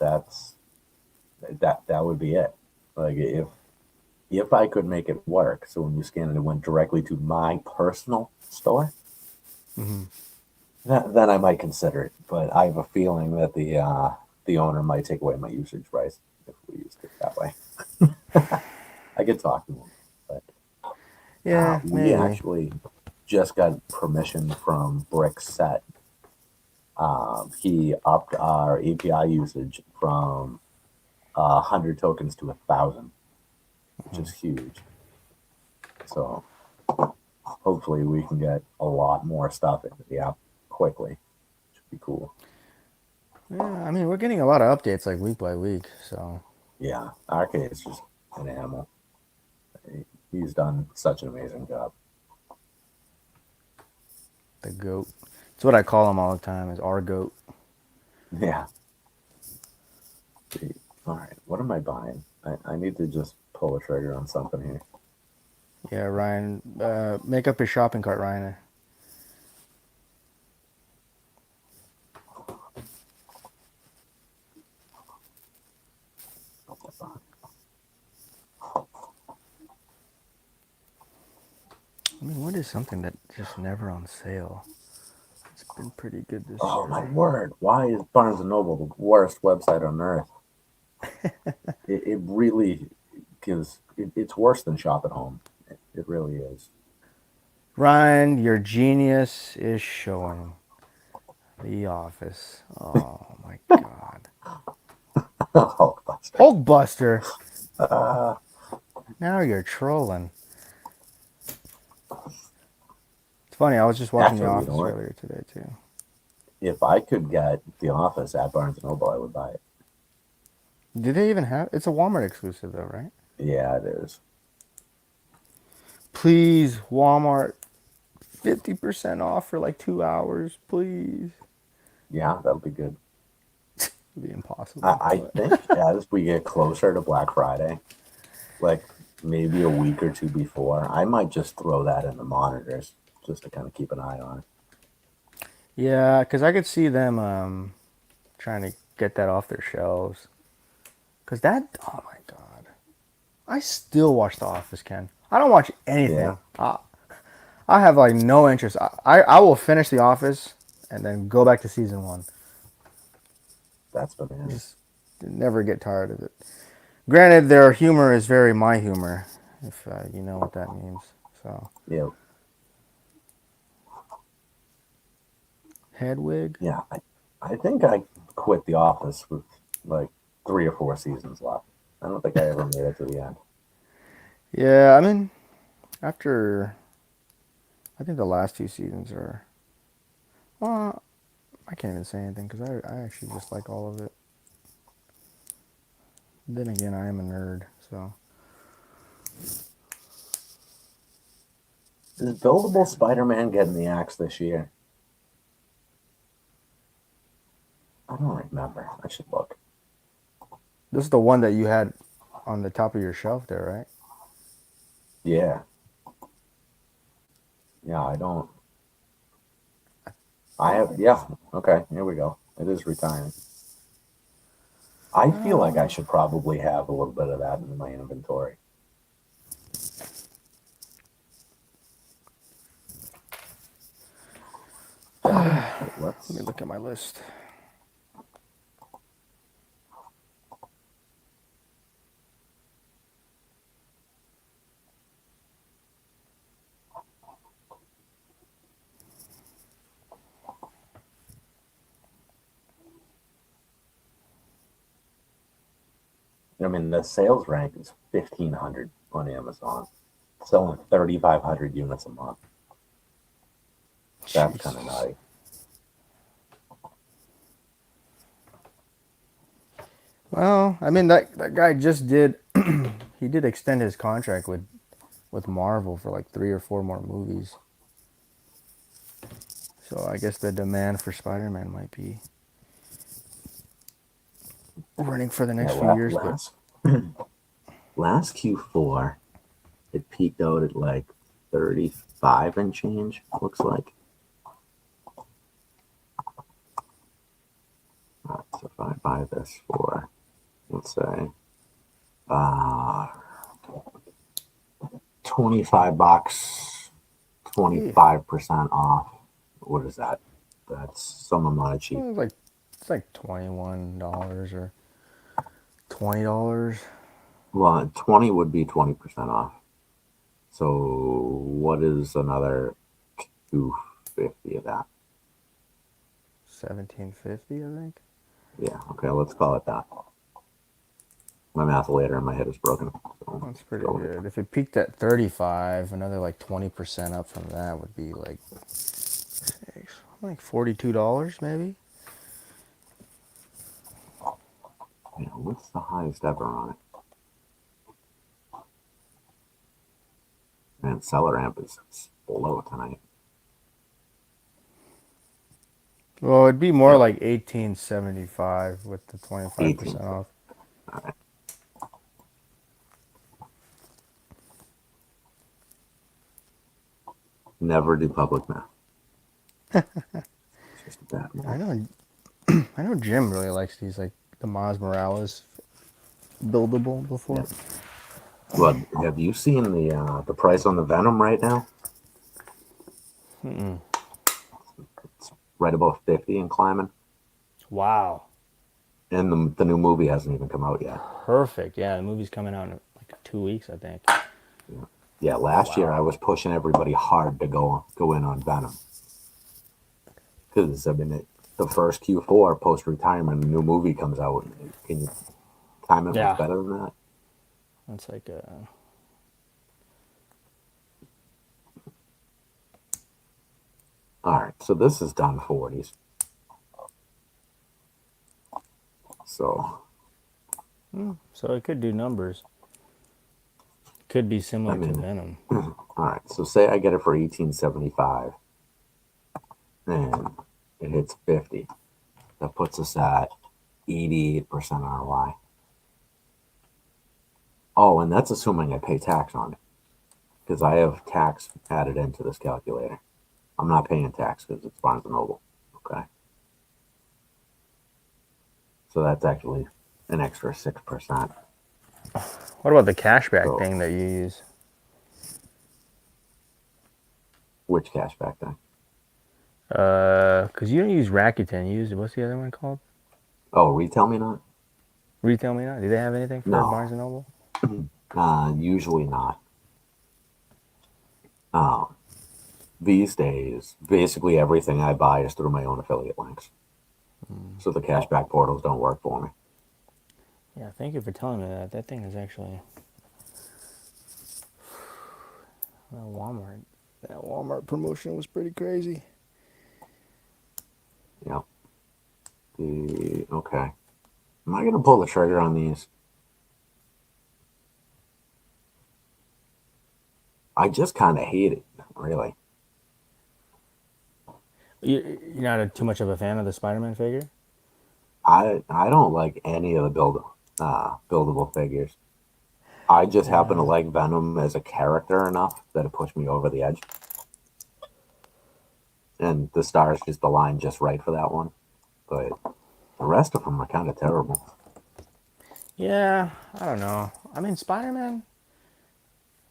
would be it. Like if I could make it work, so when you scan it, it went directly to my personal store, Hmm. then I might consider it. But I have a feeling that the owner might take away my usage price if we used it that way. I could talk to him, but Yeah, we maybe. actually just got permission from Brickset. He upped our API usage from 100 tokens to 1,000, which is Mhm. huge. So hopefully we can get a lot more stuff into the app quickly. Should be cool. Yeah, I mean, we're getting a lot of updates like week by week. So Yeah, Arcade is just an animal. He's done such an amazing job. the goat. It's what I call him all the time. Is our goat. Yeah. All right. What am I buying? I need to just pull a trigger on something here. Yeah, Ryan. Make up your shopping cart, Ryan. I mean, what is something that just never on sale? It's been pretty good this Oh my year. word! Why is Barnes and Noble the worst website on earth? It really gives. It's worse than Shop at Home. It really is. Ryan, your genius is showing. The Office. Oh my God. Hulkbuster. Hulkbuster. Uh, Now you're trolling. It's funny. I was just watching The actually, you know Office what? earlier today too. If I could get The Office at Barnes and Noble, I would buy it. Do they even have? It's a Walmart exclusive though, right? Yeah, it is. Please, Walmart, 50% off for like 2 hours, please. Yeah, that'll be good. It'd be impossible, I but think as we get closer to Black Friday, like maybe a week or two before, I might just throw that in the monitors just to kind of keep an eye on it. yeah, because I could see them trying to get that off their shelves. Cause that, oh my God, I still watch The Office, Ken. I don't watch Yeah, anything. I have like no interest. I will finish The Office and then go back to season one. that's bananas. Just never get tired of it. Granted, their humor is very my humor, if you know what that means. So, Yeah, Hedwig. yeah. I think I quit The Office with like 3 or 4 seasons left. I don't think I ever made it to the end. Yeah, I mean, after I think the last two seasons are. Well, I can't even say anything because I actually just like all of it. Then again, I am a nerd, so. Is Buildable Spider-Man getting the axe this year? I don't remember. I should look. This is the one that you had on the top of your shelf there, right? Yeah, yeah. I don't. I have. Yeah. Okay. Here we go. It is retiring. I feel like I should probably have a little bit of that in my inventory. Shall we? Let me Let's. look at my list. I mean, the sales rank is 1,500 on Amazon, selling 3,500 units a month. That's kind of Jesus. nutty. Well, I mean that guy just did. He did extend his contract with Marvel for like 3 or 4 more movies. So I guess the demand for Spider-Man might be running for the Yeah. next few years. But Last Q4, it peaked out at like 35 and change, looks like. All right, so if I buy this for, let's say, uh, $25, 25% off. What is that? That's some amount of cheap. Well, it's like $21 or $20. Well, 20 would be 20% off. So what is another 250 of that? 1750, I think. Yeah, okay, let's call it that. My math later in my head is broken. So That's pretty good. If it peaked at 35, another like 20% up from that would be like $42 maybe. Yeah, what's the highest ever on it? And Seller Amp is below tonight. Well, it'd be more like 1875 with the 25% off. All right. Never do public math. It's just a bad I math. know. I know Jim really likes these, like the Miles Morales buildable before. Yeah. Well, have you seen the price on the Venom right now? Mm-mm. It's right above 50 and climbing. Wow. And the new movie hasn't even come out yet. Perfect. Yeah, the movie's coming out in like 2 weeks, I think. Yeah, last year I was pushing everybody hard to go in on Venom. Because, I mean, the first Q4 post-retirement, a new movie comes out. Can you time it much better than that? That's like All right, so this is done 40s. So it could do numbers. Could be similar to Venom. All right, so say I get it for 1875 and it hits 50. That puts us at 88% ROI. Oh, and that's assuming I pay tax on it, because I have tax added into this calculator. I'm not paying tax because it's Barnes & Noble. Okay. So that's actually an extra 6%. What about the cashback thing that you use? Which cashback thing? Because you don't use Rakuten. You use, what's the other one called? Oh, Retail Me Not? Retail Me Not? Do they have anything for Barnes & Noble? Usually not. These days, basically everything I buy is through my own affiliate links. So the cashback portals don't work for me. Yeah, thank you for telling me that. That thing is actually Walmart. That Walmart promotion was pretty crazy. Yep. Okay. Am I going to pull the trigger on these? I just kind of hate it, really. You're not too much of a fan of the Spider-Man figure? I don't like any of the buildable figures. I just happen to like Venom as a character enough that it pushed me over the edge. And the stars just align just right for that one. But the rest of them are kind of terrible. Yeah, I don't know. I mean, Spider-Man,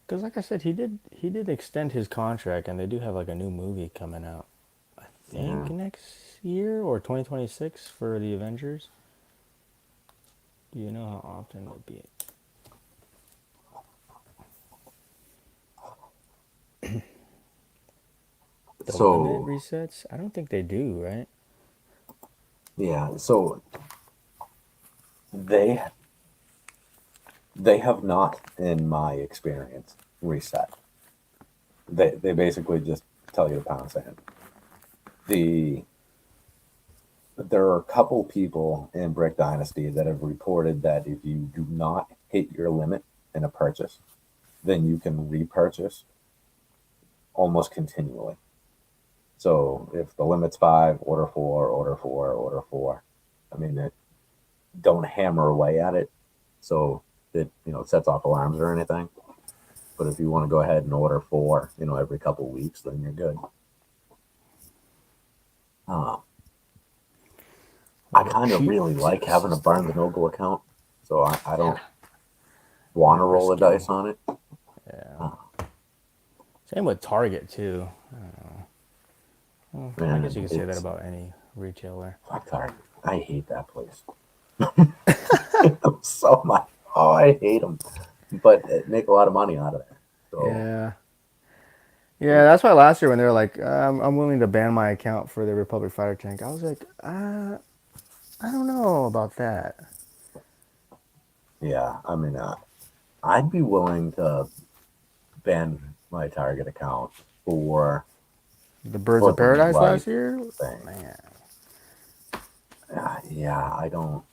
because like I said, he did extend his contract, and they do have like a new movie coming out. I think next year or 2026 for the Avengers. Do you know how often it would be? The limit resets? I don't think they do, right? Yeah, so they have not, in my experience, reset. They basically just tell you to pound sand. There are a couple people in Brick Dynasty that have reported that if you do not hit your limit in a purchase, then you can repurchase almost continually. So if the limit's 5, order 4, order 4, order 4. I mean, don't hammer away at it so it sets off alarms or anything. But if you want to go ahead and order 4, every couple of weeks, then you're good. I kind of really like having a Barnes & Noble account, so I don't want to roll the dice on it. Yeah. Same with Target too. I don't know. Well, I Man, guess you could say that about any retailer. Fuck Target. I hate that place. So much. Oh, I hate them. But they make a lot of money out of it. So, Yeah. Yeah, that's why last year when they were like, I'm willing to ban my account for the Republic Fighter Tank, I was like, I don't know about that. yeah, I mean, I'd be willing to ban my Target account for The Birds of the Paradise right last year? thing. Man. Yeah, I don't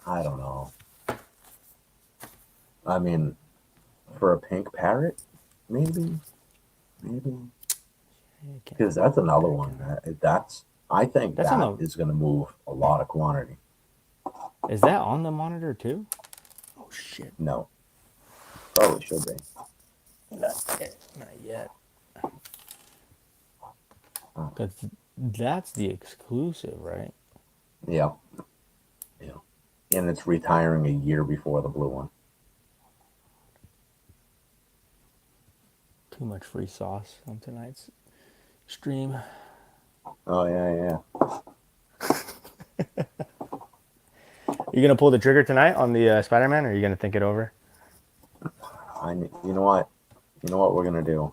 know. I mean, for a pink parrot, maybe, because that's another one I think That's on the. is going to move a lot of quantity. Is that on the monitor too? Oh shit! No, probably should be. Not yet. Because that's the exclusive, right? Yeah, and it's retiring a year before the blue one. Too much free sauce on tonight's stream. Oh yeah. You gonna pull the trigger tonight on the Spider-Man, or are you gonna think it over? You know what? You know what we're gonna do?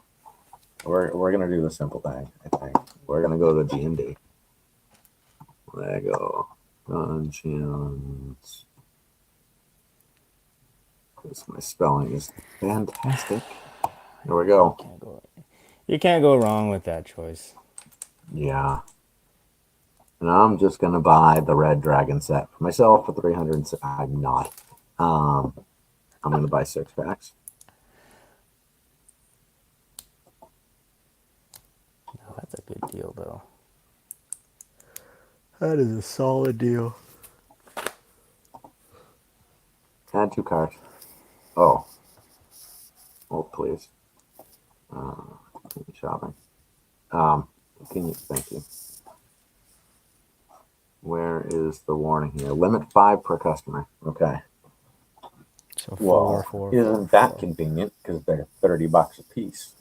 We're gonna do the simple thing. I think we're gonna go to D&D. Lego Dungeons. Because my spelling is fantastic. There we go. You can't go wrong with that choice. Yeah. And I'm just gonna buy the Red Dragon set for myself for 300. I'm not. I'm gonna buy 6 packs. No, that's a good deal, though. That is a solid deal. Add 2 cards. Oh, please. Shopping. Thank you. Where is the warning here? Limit 5 per customer. Okay. So isn't that convenient? Because they're $30 a piece,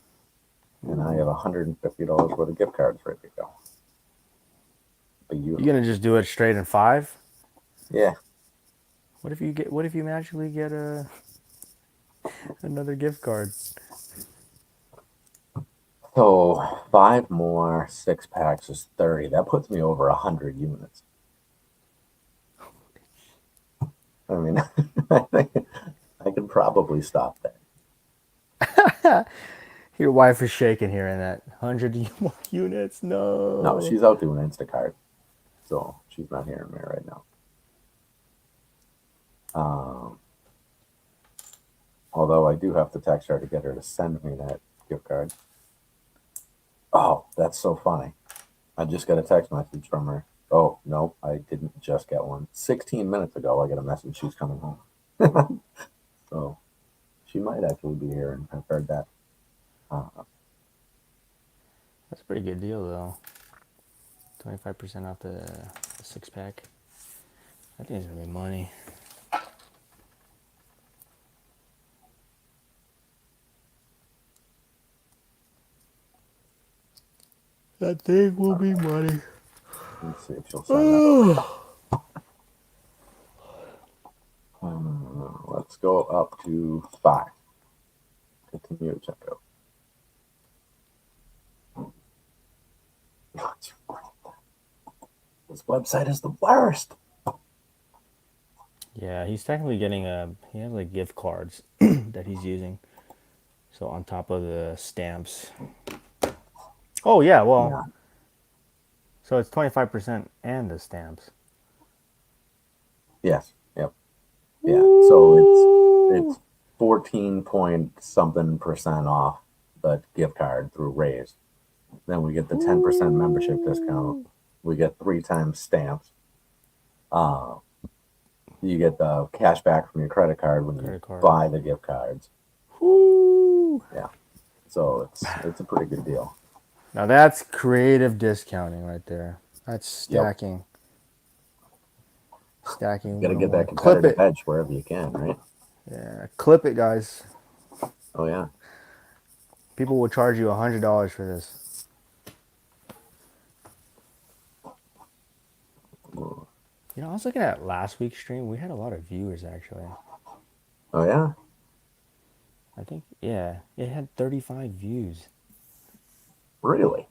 and I have $150 worth of gift cards ready to go. You gonna just do it straight in 5? Yeah. What if you magically get another gift card? So 5 more 6 packs is 30. That puts me over 100 units. I mean, I think I could probably stop there. Your wife is shaking here in that 100 units. No, she's out doing Instacart, so she's not hearing me right now. Although I do have to text her to get her to send me that gift card. Oh, that's so funny. I just got a text message from her. Oh, no, I didn't just get one. 16 minutes ago, I got a message she's coming home. So she might actually be here, and I've heard that. That's a pretty good deal, though. 25% off the 6-pack. I think it's going to be money. That thing will be money. Let's see if she'll send that. Let's go up to 5. Continue to check out. This website is the worst. Yeah, he's technically getting he has like gift cards that he's using. So on top of the stamps. Oh yeah, well. Yeah. So it's 25% and the stamps. Yes. Yep. Yeah. So it's 14 point something percent off the gift card through Raise. Then we get the 10% membership discount. We get 3 times stamps. You get the cash back from your credit card when you buy the gift cards. Woo! Yeah. So it's a pretty good deal. Now that's creative discounting right there. That's Yep. stacking. Stacking You got to get 101. that Clip competitive it. edge wherever you can, right? Yeah, clip it, guys. Oh yeah. People will charge you $100 for this. You know, I was looking at last week's stream. We had a lot of viewers actually. Oh yeah. I think, yeah, it had 35 views. Really?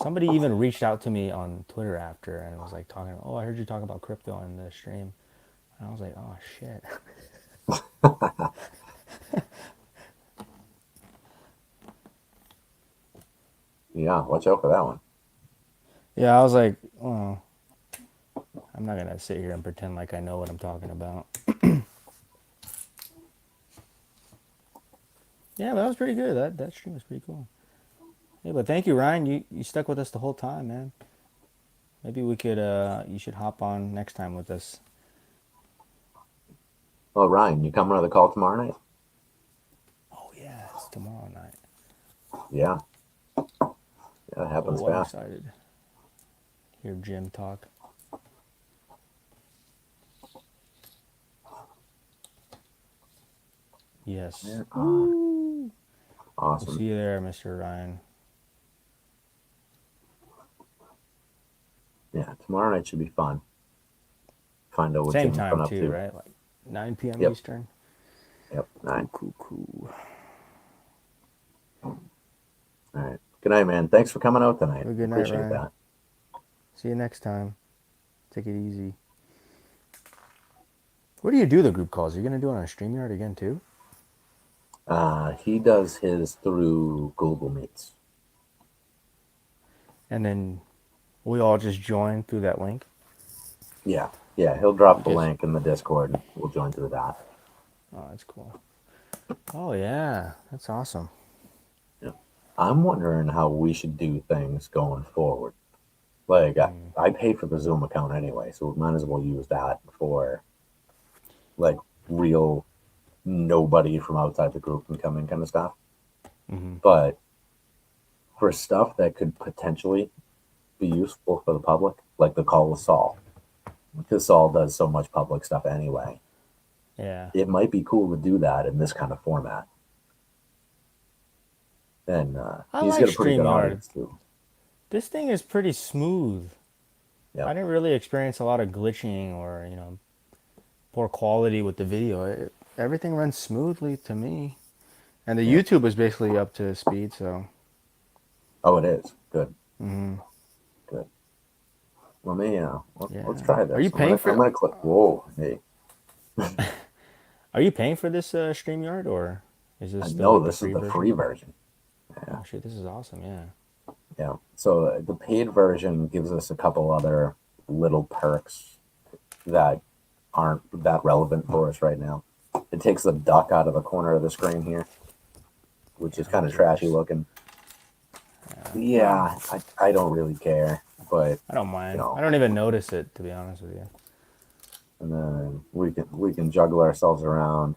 Somebody even reached out to me on Twitter after and was like talking, oh, I heard you talk about crypto on the stream. And I was like, oh shit. Yeah. Watch out for that one. Yeah, I was like, oh, I'm not gonna sit here and pretend like I know what I'm talking about. Yeah, but that was pretty good. That stream was pretty cool. Yeah, but thank you, Ryan. You stuck with us the whole time, man. Maybe we could you should hop on next time with us. Oh, Ryan, you coming to the call tomorrow night? Oh yeah, it's tomorrow night. Yeah. Yeah, it happens Oh, I'm fast. excited. Hear Jim talk. Yes. Yeah. Woo! Awesome. We'll see you there, Mr. Ryan. Yeah, tomorrow night should be fun. Find out what Same Jim's been time up too, to. right? Like 9 p.m. Yep. Eastern. Yep, 9. Cool. All right. Good night, man. Thanks for coming out tonight. Have a good night, Appreciate Ryan. that. See you next time. Take it easy. Where do you do the group calls? Are you going to do it on StreamYard again too? He does his through Google Meets. And then we all just join through that link? Yeah. Yeah, he'll drop the link in the Discord and we'll join through that. Oh, that's cool. Oh, yeah. That's awesome. Yeah. I'm wondering how we should do things going forward. Like, I pay for the Zoom account anyway, so we might as well use that for, like, real nobody from outside the group can come in kind of stuff. Mm-hmm. But for stuff that could potentially be useful for the public, like the call with Saul, because Saul does so much public stuff anyway. Yeah. It might be cool to do that in this kind of format. And he's got a pretty good audience too. This thing is pretty smooth. Yep. I didn't really experience a lot of glitching or, poor quality with the video. Everything runs smoothly to me. And the YouTube is basically up to speed, so. Oh, it is. Good. Mm-hmm. Good. Let me, let's try this. Are you paying for it? I'm going to click. Whoa, hey. Are you paying for this StreamYard, or is this No, like this is the free version. Yeah. Oh, shit, this is awesome, yeah. Yeah. So the paid version gives us a couple other little perks that aren't that relevant for us right now. It takes the duck out of the corner of the screen here, which is kind of trashy looking. Yeah, I don't really care, but I don't mind. I don't even notice it, to be honest with you. And then we can juggle ourselves around.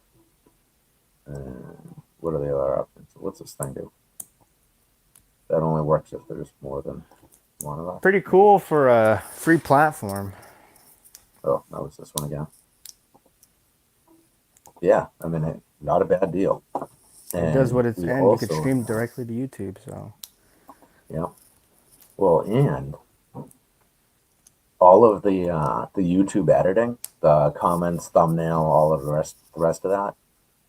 What are the other options? What's this thing do? That only works if there's more than one of us. Pretty cool for a free platform. Oh, that was this one again. Yeah, I mean, not a bad deal. And it does what it's, and you could stream directly to YouTube, so. Yeah. Well, and all of the YouTube editing, the comments, thumbnail, all of the rest of that,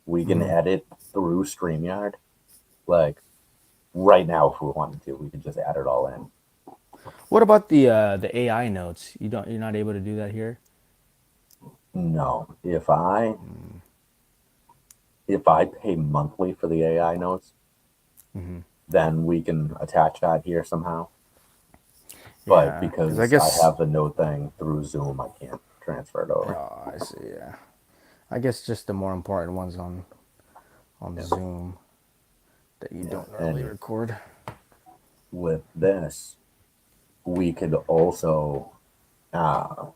we can edit through StreamYard. Like right now, if we wanted to, we could just add it all in. What about the AI notes? You're not able to do that here? No. If I pay monthly for the AI notes, then we can attach that here somehow. But Yeah, because I guess I have the note thing through Zoom, I can't transfer it over. Oh, I see. Yeah, I guess just the more important ones on Zoom that you don't normally record. With this, we could also,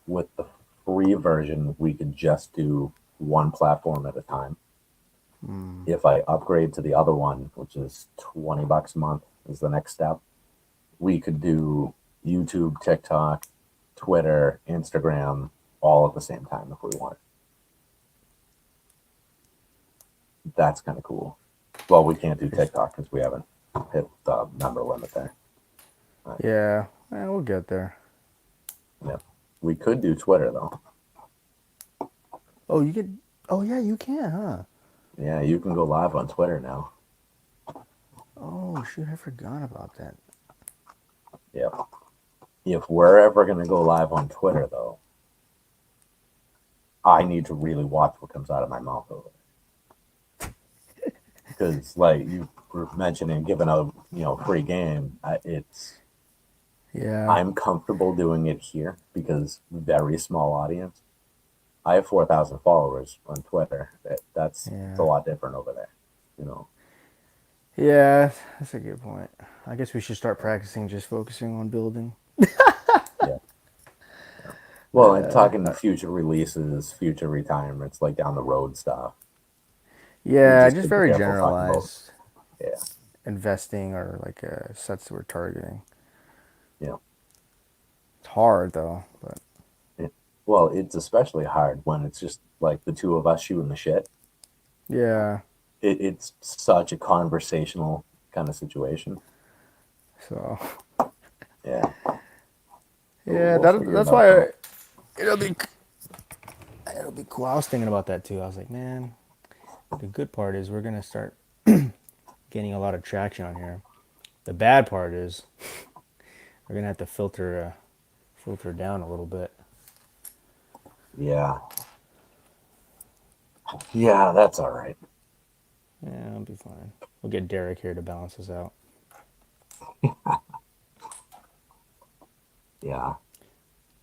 with the free version, we could just do one platform at a time. If I upgrade to the other one, which is $20 a month, is the next step, we could do YouTube, TikTok, Twitter, Instagram, all at the same time if we want. That's kind of cool. Well, we can't do TikTok because we haven't hit the number limit there. Yeah, we'll get there. Yep. We could do Twitter though. Oh, you could. Oh, yeah, you can, huh? Yeah, you can go live on Twitter now. Oh, shoot, I forgot about that. Yep. If we're ever going to go live on Twitter, though, I need to really watch what comes out of my mouth over there. Because, like you were mentioning, giving a free game, Yeah. I'm comfortable doing it here because very small audience. I have 4,000 followers on Twitter. That's a lot different over there, Yeah, that's a good point. I guess we should start practicing just focusing on building. Yeah. Well, and talking future releases, future retirements, like down the road stuff. Yeah, just just be very careful talking about- generalized Yeah. investing or like sets we're targeting. Yeah. It's hard though, but Well, it's especially hard when it's just like the two of us shooting the shit. yeah. It's such a conversational kind of situation. So Yeah. yeah, We'll figure that's it out, why though. it'll be cool. I was thinking about that too. I was like, man, the good part is we're gonna start gaining a lot of traction on here. The bad part is we're gonna have to filter down a little bit. Yeah. Yeah, that's all right. Yeah, I'll be fine. We'll get Derek here to balance us out. Yeah.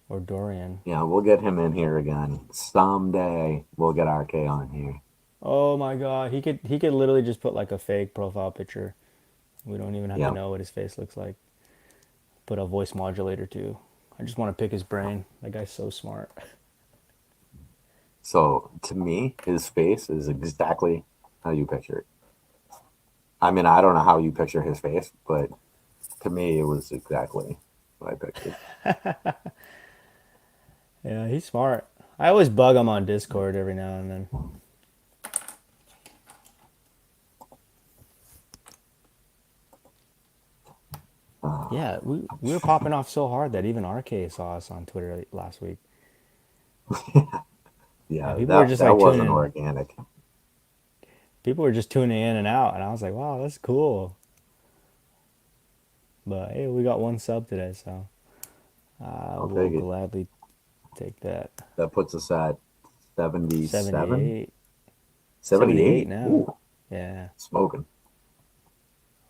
Or Dorian. Yeah, we'll get him in here again. Someday we'll get RK on here. Oh my god, he could literally just put like a fake profile picture. We don't even have to know what his face looks like. Put a voice modulator too. I just want to pick his brain. That guy's so smart. So to me, his face is exactly how you picture it. I mean, I don't know how you picture his face, but to me, it was exactly what I pictured. Yeah, he's smart. I always bug him on Discord every now and then. Yeah, we were popping off so hard that even RK saw us on Twitter last week. Yeah, people were just that like wasn't organic. People were just tuning in and out, and I was like, wow, that's cool. But hey, we got one sub today, so I will gladly take that. That puts us at 77? 78. 78 now. Ooh. Yeah. Smoking.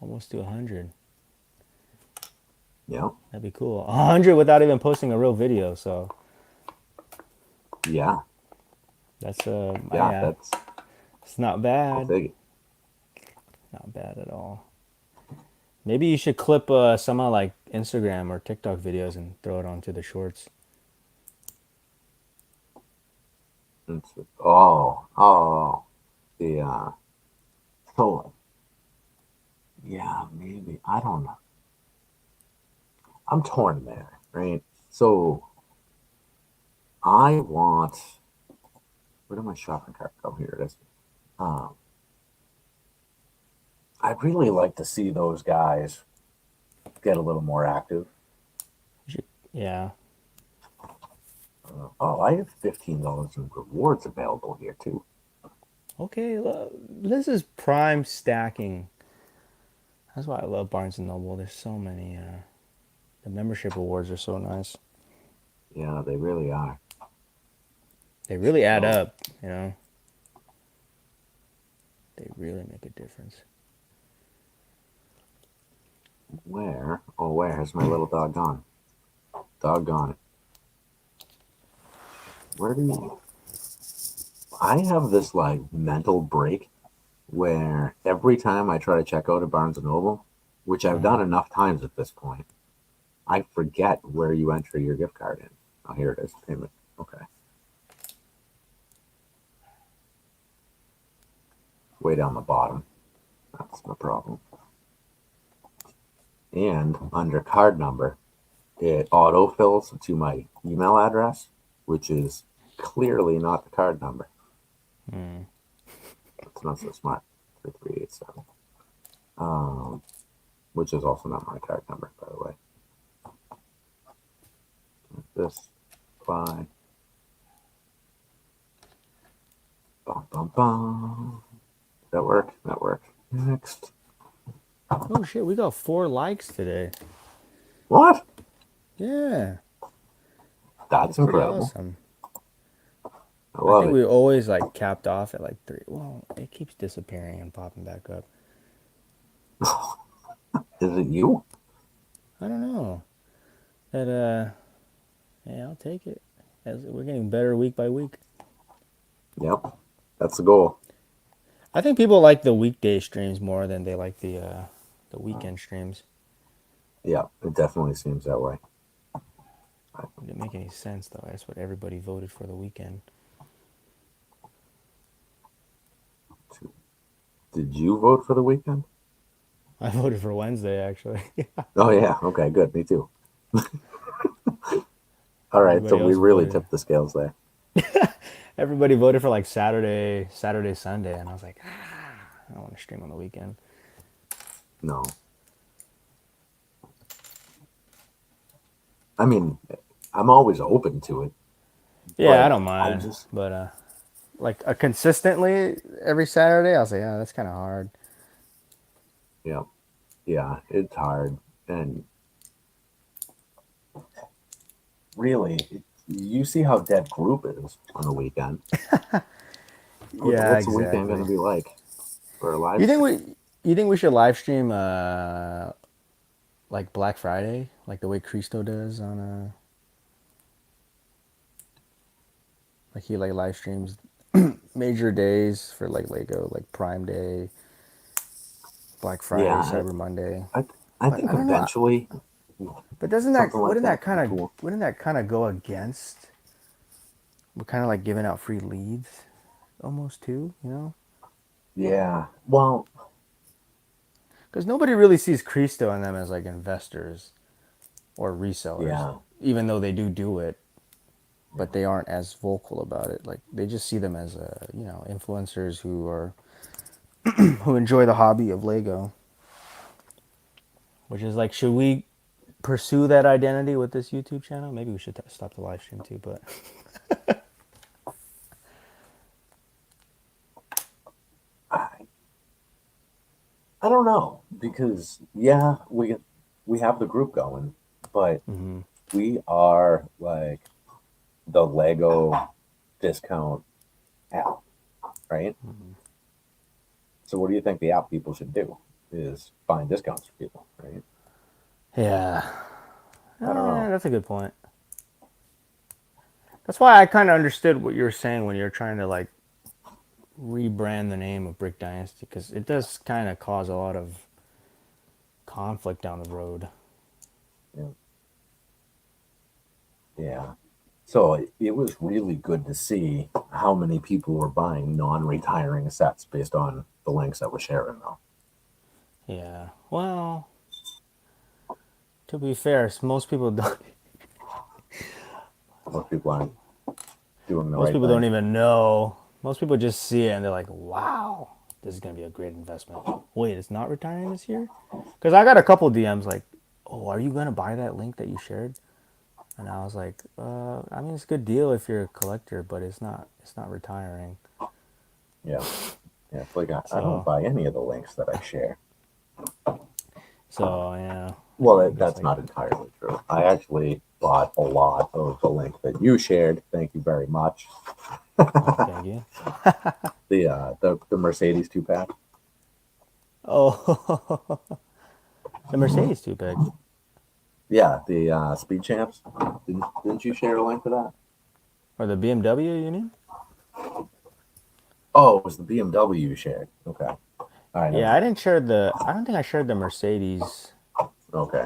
Almost to 100. Yeah. That'd be cool. 100 without even posting a real video, so. Yeah. That's that's it's not bad. I'll take it. Not bad at all. Maybe you should clip some of like Instagram or TikTok videos and throw it onto the shorts. Yeah. So, yeah, maybe. I don't know. I'm torn there, right? So, I want. Where did my shopping cart go? Here it is. I'd really like to see those guys get a little more active. Yeah. I have $15 in rewards available here too. Okay, this is prime stacking. That's why I love Barnes and Noble. There's so many. The membership rewards are so nice. Yeah, they really are. They really add up, you know. They really make a difference. Where? Oh, where has my little dog gone? Doggone it. Where do you... I have this like mental break where every time I try to check out at Barnes & Noble, which I've done enough times at this point, I forget where you enter your gift card in. Oh, here it is. Payment. Okay. way down the bottom. That's the problem. And under card number, it autofills to my email address, which is clearly not the card number. It's not so smart. 3387. Which is also not my card number, by the way. This by bum bum bum. That work? That worked. Next. Oh shit, we got 4 likes today. What? Yeah. That's pretty incredible. awesome. I I love think it. we always like capped off at like 3. Well, it keeps disappearing and popping back up. Is it you? I don't know. But yeah, I'll take it. As we're getting better week by week. Yep. That's the goal. I think people like the weekday streams more than they like the weekend streams. Yeah, it definitely seems that way. It didn't make any sense though. That's what everybody voted for the weekend. Did you vote for the weekend? I voted for Wednesday actually. Oh yeah. Okay, good. Me too. All right, Everybody so we else really voted. tipped the scales there. Everybody voted for like Saturday, Sunday, and I was like, I don't want to stream on the weekend. No. I mean, I'm always open to it. Yeah, I but don't mind. just- But like consistently every Saturday, I was like, yeah, that's kind of hard. Yeah. Yeah, it's hard. And really, you see how dead group is on the weekend. Yeah, What's the weekend going to be like for a live? You think we should live stream like Black Friday, like the way Cristo does on like he like live streams major days for like Lego, like Prime Day, Black Friday, Yeah, Cyber Monday. I think I don't know. eventually. But doesn't that Something like wouldn't that that would kind be of cool. wouldn't that kind of go against? We're kind of like giving out free leads, almost too, you know? Yeah. Well, Because nobody really sees Cristo and them as like investors or resellers, yeah. even though they do it, but they aren't as vocal about it. Like they just see them as influencers who are who enjoy the hobby of Lego. Which is like, should we pursue that identity with this YouTube channel? Maybe we should stop the live stream too, but I don't know because yeah, we have the group going, but we are like the Lego discount app, right? So what do you think the app people should do? Is find discounts for people, right? yeah, I don't know. That's a good point. That's why I kind of understood what you were saying when you're trying to like rebrand the name of Brick Dynasty, because it does kind of cause a lot of conflict down the road. Yeah. So it was really good to see how many people were buying non-retiring sets based on the links that were sharing, though. Yeah. Well, to be fair, most people don't. Most people aren't doing the Most right people thing. don't even know. Most people just see it and they're like, "Wow, this is gonna be a great investment." Wait, it's not retiring this year? Because I got a couple DMs like, "Oh, are you gonna buy that link that you shared?" And I was like, I mean, it's a good deal if you're a collector, but it's not retiring." Yeah. Yeah. It's like I don't buy any of the links that I share. So yeah. Well, that's not entirely true. I actually bought a lot of the link that you shared. Thank you very much. Thank you. The Mercedes 2-pack. Oh, the Mercedes 2-pack. Yeah, the Speed Champs. Didn't you share a link to that? Or the BMW, you mean? Oh, it was the BMW you shared. Okay. All right. Yeah, I didn't share the. I don't think I shared the Mercedes, Okay.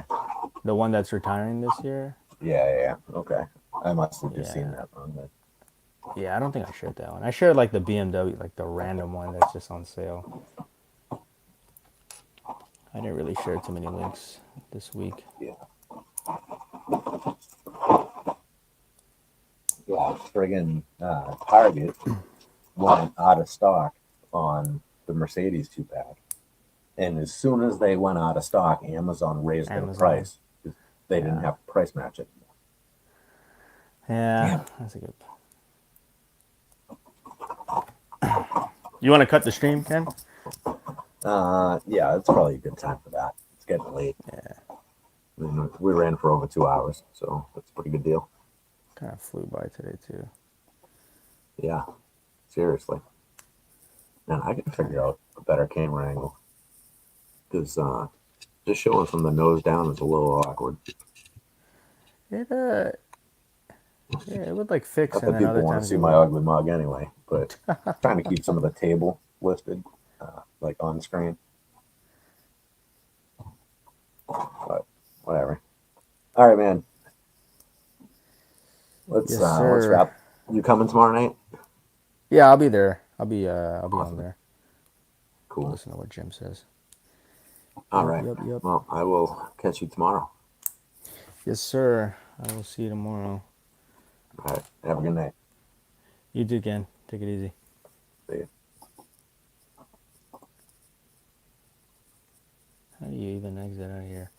the one that's retiring this year. Yeah. Okay. I must have just seen Yeah. that wrong then. Yeah, I don't think I shared that one. I shared like the BMW, like the random one that's just on sale. I didn't really share too many links this week. Yeah. Yeah, friggin' Target went out of stock on the Mercedes 2-pack. And as soon as they went out of stock, Amazon raised their Amazon. price. They didn't Yeah. have to price match it. Yeah, Damn it. that's a good. You want to cut the stream, Ken? Yeah, it's probably a good time for that. It's getting late. Yeah, I mean, we ran for over 2 hours, so that's a pretty good deal. kind of flew by today too. Yeah, seriously. Man, I can figure out a better camera angle because just showing from the nose down is a little awkward. It yeah, it would like fix, Not and that then people other want to times see it my would. ugly mug anyway, but trying to keep some of the table listed, like on screen. But whatever. All right, man. Yes, Let's sir. wrap. You coming tomorrow night? Yeah, I'll be there. I'll be on Awesome. there. Cool. Listen to what Jim says. All Yep, right. yep, yep. Well, I will catch you tomorrow. Yes, sir. I will see you tomorrow. All right. Have a good night. You do, Ken. Take it easy. See you. How do you even exit out of here?